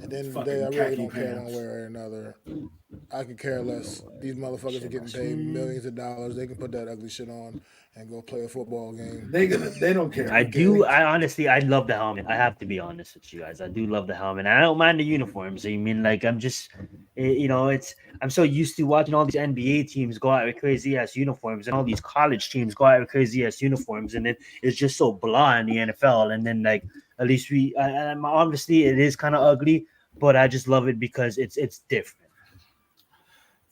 at the end of the day, Fucking I really khaki don't care one way pants. or another. I could care less. These motherfuckers are Shit, my getting paid screen. millions of dollars. They can put that ugly shit on and go play a football game. They don't I I care. don't care. do. I honestly, I love the helmet. I have to be honest with you guys. I do love the helmet. I don't mind the uniforms. I mean, like, I'm just, it's. I'm so used to watching all these NBA teams go out with crazy ass uniforms, and all these college teams go out with crazy ass uniforms, and then it's just so blah in the NFL. And then, like, at least obviously it is kind of ugly, but I just love it because it's different.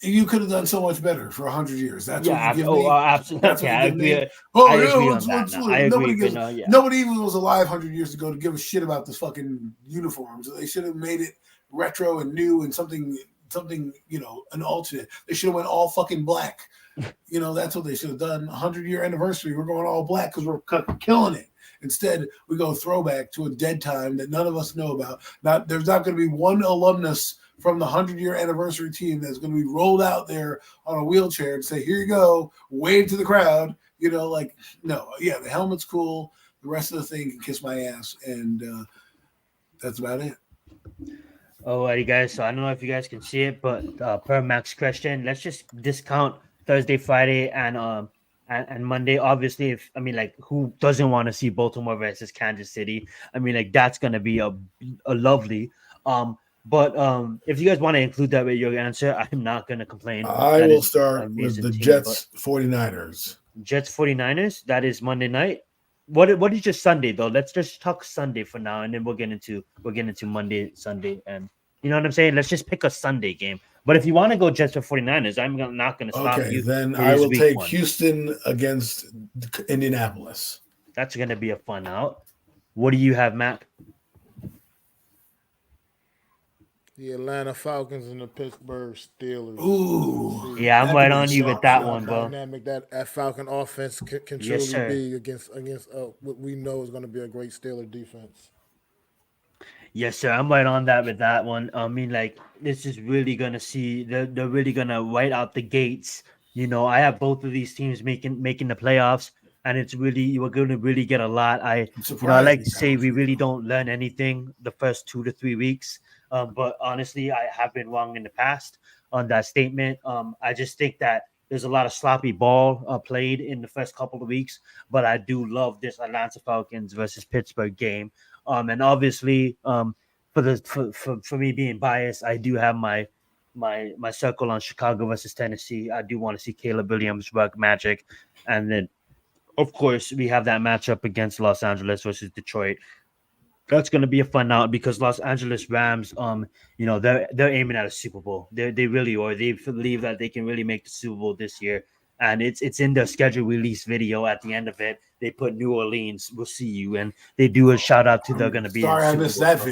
You could have done so much better for 100 years. That's what you Yeah. give me. Absolutely. That's Okay, what you I give agree. me. Oh I yeah, agree on that. Now I agree, but no, yeah. nobody even was alive 100 years ago to give a shit about this fucking uniforms. They should have made it retro and new and something an alternate. They should have went all fucking black. That's what they should have done. 100-year anniversary. We're going all black because we're killing it. Instead, we go throwback to a dead time that none of us know about. There's not going to be one alumnus from the 100-year anniversary team that's going to be rolled out there on a wheelchair and say, "Here you go," wave to the crowd. No, yeah, the helmet's cool. The rest of the thing can kiss my ass, and that's about it. Alrighty, guys. So I don't know if you guys can see it, but per Max question, let's just discount Thursday, Friday, and Monday. Obviously, if I mean, like, who doesn't want to see Baltimore versus Kansas City? I mean, like, that's gonna be a lovely. But if you guys want to include that with your answer, I'm not gonna complain. I That will is an start with amazing the team. But Jets 49ers. Jets 49ers, that is Monday night. What is your Sunday though? Let's just talk Sunday for now, and then we'll get into Monday, Sunday, and you know what I'm saying. Let's just pick a Sunday game. But if you want to go Jets for 49ers, not going to stop Okay, you. then It I is will week take one. Houston against Indianapolis. That's going to be a fun out. What do you have, Matt? The Atlanta Falcons and the Pittsburgh Steelers. Ooh, See Yeah, I'm that right could be a on you with sharp that how one, shot. bro. dynamic that Falcon offense can Yes, truly sir. be against what we know is going to be a great Steeler defense. Yes, sir. I'm right on that with that one. I mean, like, this is really gonna see they're really gonna white out the gates. I have both of these teams making the playoffs, and it's really we're gonna really get a lot. I'm I surprised like with to that say one we for really you. don't learn anything the first 2 to 3 weeks. But honestly, I have been wrong in the past on that statement. I just think that there's a lot of sloppy ball played in the first couple of weeks, but I do love this Atlanta Falcons versus Pittsburgh game. And obviously, for me being biased, I do have my circle on Chicago versus Tennessee. I do want to see Caleb Williams work magic, and then of course we have that matchup against Los Angeles versus Detroit. That's going to be a fun out because Los Angeles Rams, they're aiming at a Super Bowl. They really are. They believe that they can really make the Super Bowl this year, and it's in their schedule release video. At the end of it, they put New Orleans. We'll see you, and they do a shout out to they're going I'm to be in sorry I Super missed Bowl. that So.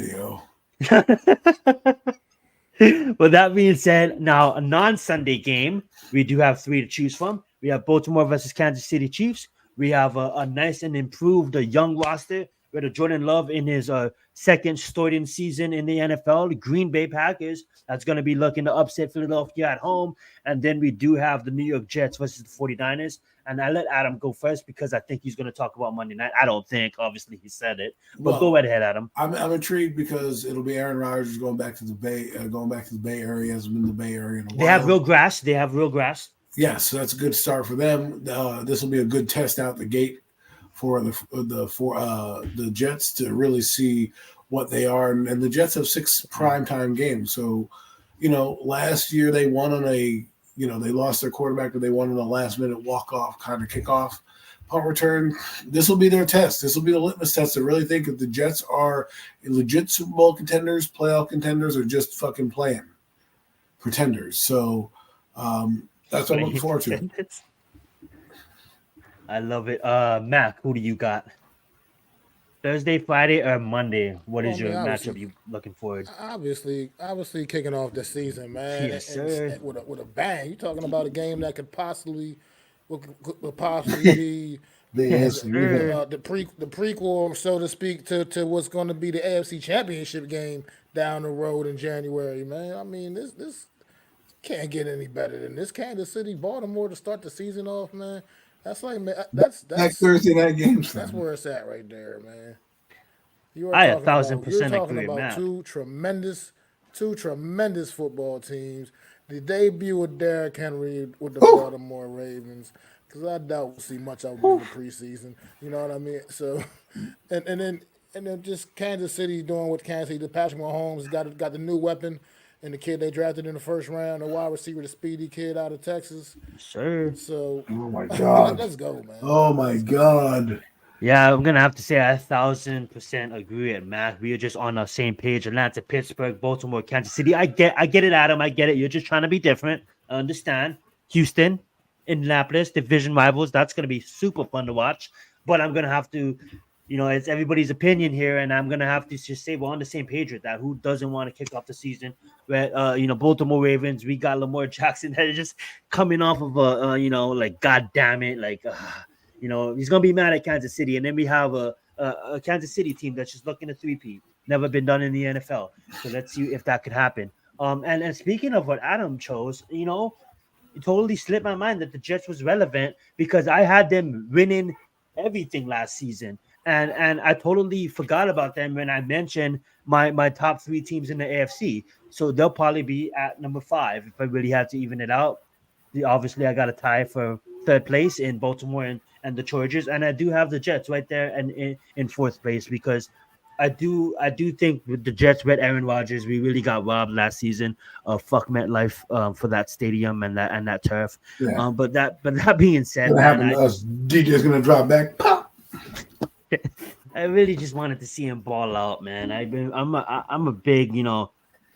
video. With that being said, now a non-Sunday game, we do have three to choose from. We have Baltimore versus Kansas City Chiefs. We have a nice and improved young roster with a Jordan Love in his second starting season in the NFL. The Green Bay Packers, that's going to be looking to upset Philadelphia at home. And then we do have the New York Jets versus the 49ers. And I let Adam go first because I think he's going to talk about Monday night. I don't think, obviously, he said it. But Well, go right ahead, Adam. I'm intrigued because it'll be Aaron Rodgers going back to the Bay Area. He hasn't been in the Bay Area in a while. They have real grass. Yes, so that's a good start for them. This will be a good test out the gate for the Jets to really see what they are. And the Jets have 6 primetime games. So, last year they won on a They lost their quarterback, but they won in a last-minute walk-off kind of kickoff. Punt return, this will be their test. This will be the litmus test to really think if the Jets are legit Super Bowl contenders, playoff contenders, or just fucking playing pretenders. So that's what I'm looking forward to. I love it. Mac, who do you got? Thursday, Friday, or Monday? What is your matchup you looking forward? Obviously kicking off the season, man. Yes, sir. And with a bang. You're talking about a game that could possibly be the prequel, so to speak, to what's going to be the AFC Championship game down the road in January, man. I mean, this can't get any better than this. Kansas City, Baltimore to start the season off, man. That's like, man, that's Thursday night games. That's where it's at right there, man. I 1,000% agree, about Matt. two tremendous football teams. The debut of Derrick Henry with the Baltimore Ravens, because I doubt we'll see much of them in the preseason. You know what I mean? So, and then just Kansas City doing what Kansas City. Patrick Mahomes got the new weapon, and the kid they drafted in the first round, the wide receiver, the speedy kid out of Texas. Sure. So, oh my God, let's go, man. Oh my God. Yeah, I'm gonna have to say I 1,000% agree with Matt. We are just on the same page. Atlanta, Pittsburgh, Baltimore, Kansas City. I get it, Adam. I get it. You're just trying to be different. I understand. Houston, Indianapolis, division rivals. That's gonna be super fun to watch. But I'm gonna have to, it's everybody's opinion here, and I'm gonna have to just say we're on the same page with that. Who doesn't want to kick off the season? Where Baltimore Ravens, we got Lamar Jackson that is just coming off of a God damn it, he's going to be mad at Kansas City. And then we have a Kansas City team that's just looking to three-peat. Never been done in the NFL. So let's see if that could happen. And speaking of what Adam chose, it totally slipped my mind that the Jets was relevant because I had them winning everything last season. And I totally forgot about them when I mentioned my top three teams in the AFC. So they'll probably be at number 5 if I really had to even it out. Obviously, I got a tie for third place in Baltimore and the Chargers, and I do have the Jets right there and in fourth place because I do think with the Jets with Aaron Rodgers, we really got robbed last season. Fuck MetLife for that stadium and that turf. Yeah. But that being said, what happened to us? DJ's gonna drop back. Pop. I really just wanted to see him ball out, man. I'm a big,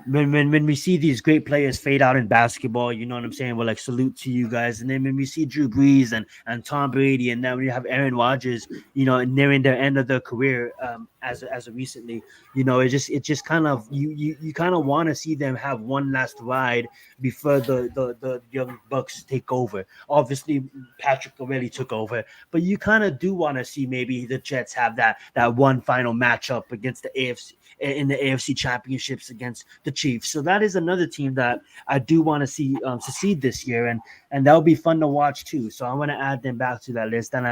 when we see these great players fade out in basketball, you know what I'm saying? We're like, salute to you guys. And then when we see Drew Brees and Tom Brady, and then when you have Aaron Rodgers, nearing the end of their career, as of recently, it just kind of you kind of want to see them have one last ride before the young Bucks take over. Obviously, Patrick already took over, but you kind of do want to see maybe the Jets have that one final matchup against the AFC in the AFC championships against the Chiefs. So that is another team that I do want to see succeed this year, and that'll be fun to watch too. So I want to add them back to that list, and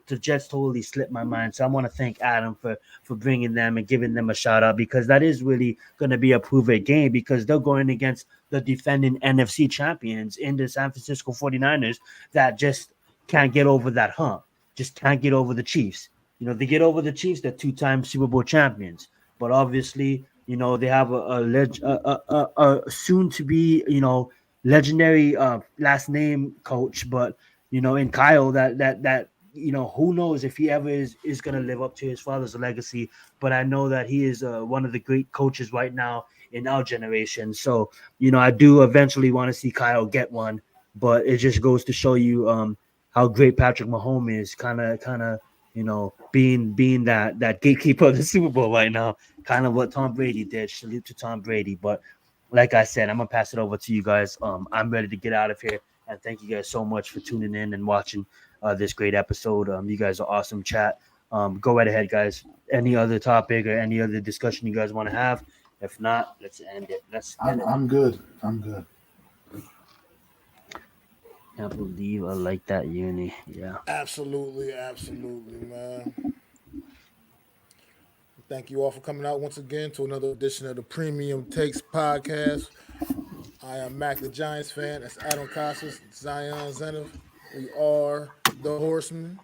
the Jets totally slipped my mind. So I want to thank Adam for bringing them and giving them a shout out because that is really going to be a prove-it game because they're going against the defending NFC champions in the San Francisco 49ers that just can't get over that hump, just can't get over the Chiefs. They get over the Chiefs, they're 2-time Super Bowl champions. But obviously, they have a soon-to-be, legendary last name coach. But, in Kyle, that who knows if he ever is going to live up to his father's legacy. But I know that he is one of the great coaches right now in our generation. So, I do eventually want to see Kyle get one. But it just goes to show you how great Patrick Mahomes is, kind of, being that gatekeeper of the Super Bowl right now, kind of what Tom Brady did. Salute to Tom Brady. But like I said, I'm going to pass it over to you guys. I'm ready to get out of here. And thank you guys so much for tuning in and watching this great episode. You guys are awesome, chat. Go right ahead, guys. Any other topic or any other discussion you guys want to have? If not, let's end it. I'm good. Can't believe I like that uni. Yeah. Absolutely, man. Thank you all for coming out once again to another edition of the Premium Takes Podcast. I am Mac the Giants fan. That's Adam Costas, Zion Zenith. We are the Horsemen.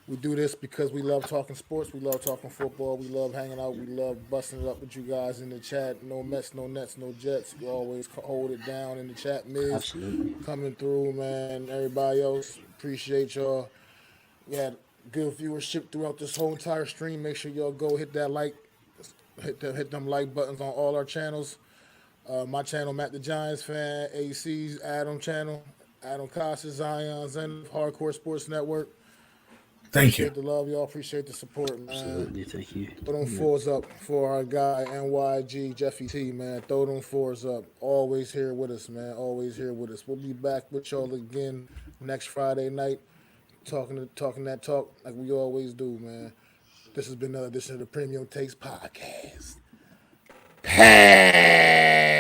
We do this because we love talking sports. We love talking football. We love hanging out. We love busting it up with you guys in the chat. No Mets, no Nets, no Jets. You always hold it down in the chat. Miz Absolutely. coming through, man. Everybody else, appreciate y'all. We had good viewership throughout this whole entire stream. Make sure y'all go hit that like, hit them like buttons on all our channels. My channel, Matt the Giants fan, AC's Adam channel, Adam Costas, Zion Zenith, Hardcore Sports Network. Thank you. Appreciate the love, y'all. Appreciate the support, man. Absolutely. Thank you. Throw them fours up for our guy, NYG, Jeffy T, man. Throw them fours up. Always here with us, man. Always here with us. We'll be back with y'all again next Friday night, talking that talk like we always do, man. This has been another edition of the Premium Takes Podcast. Hey!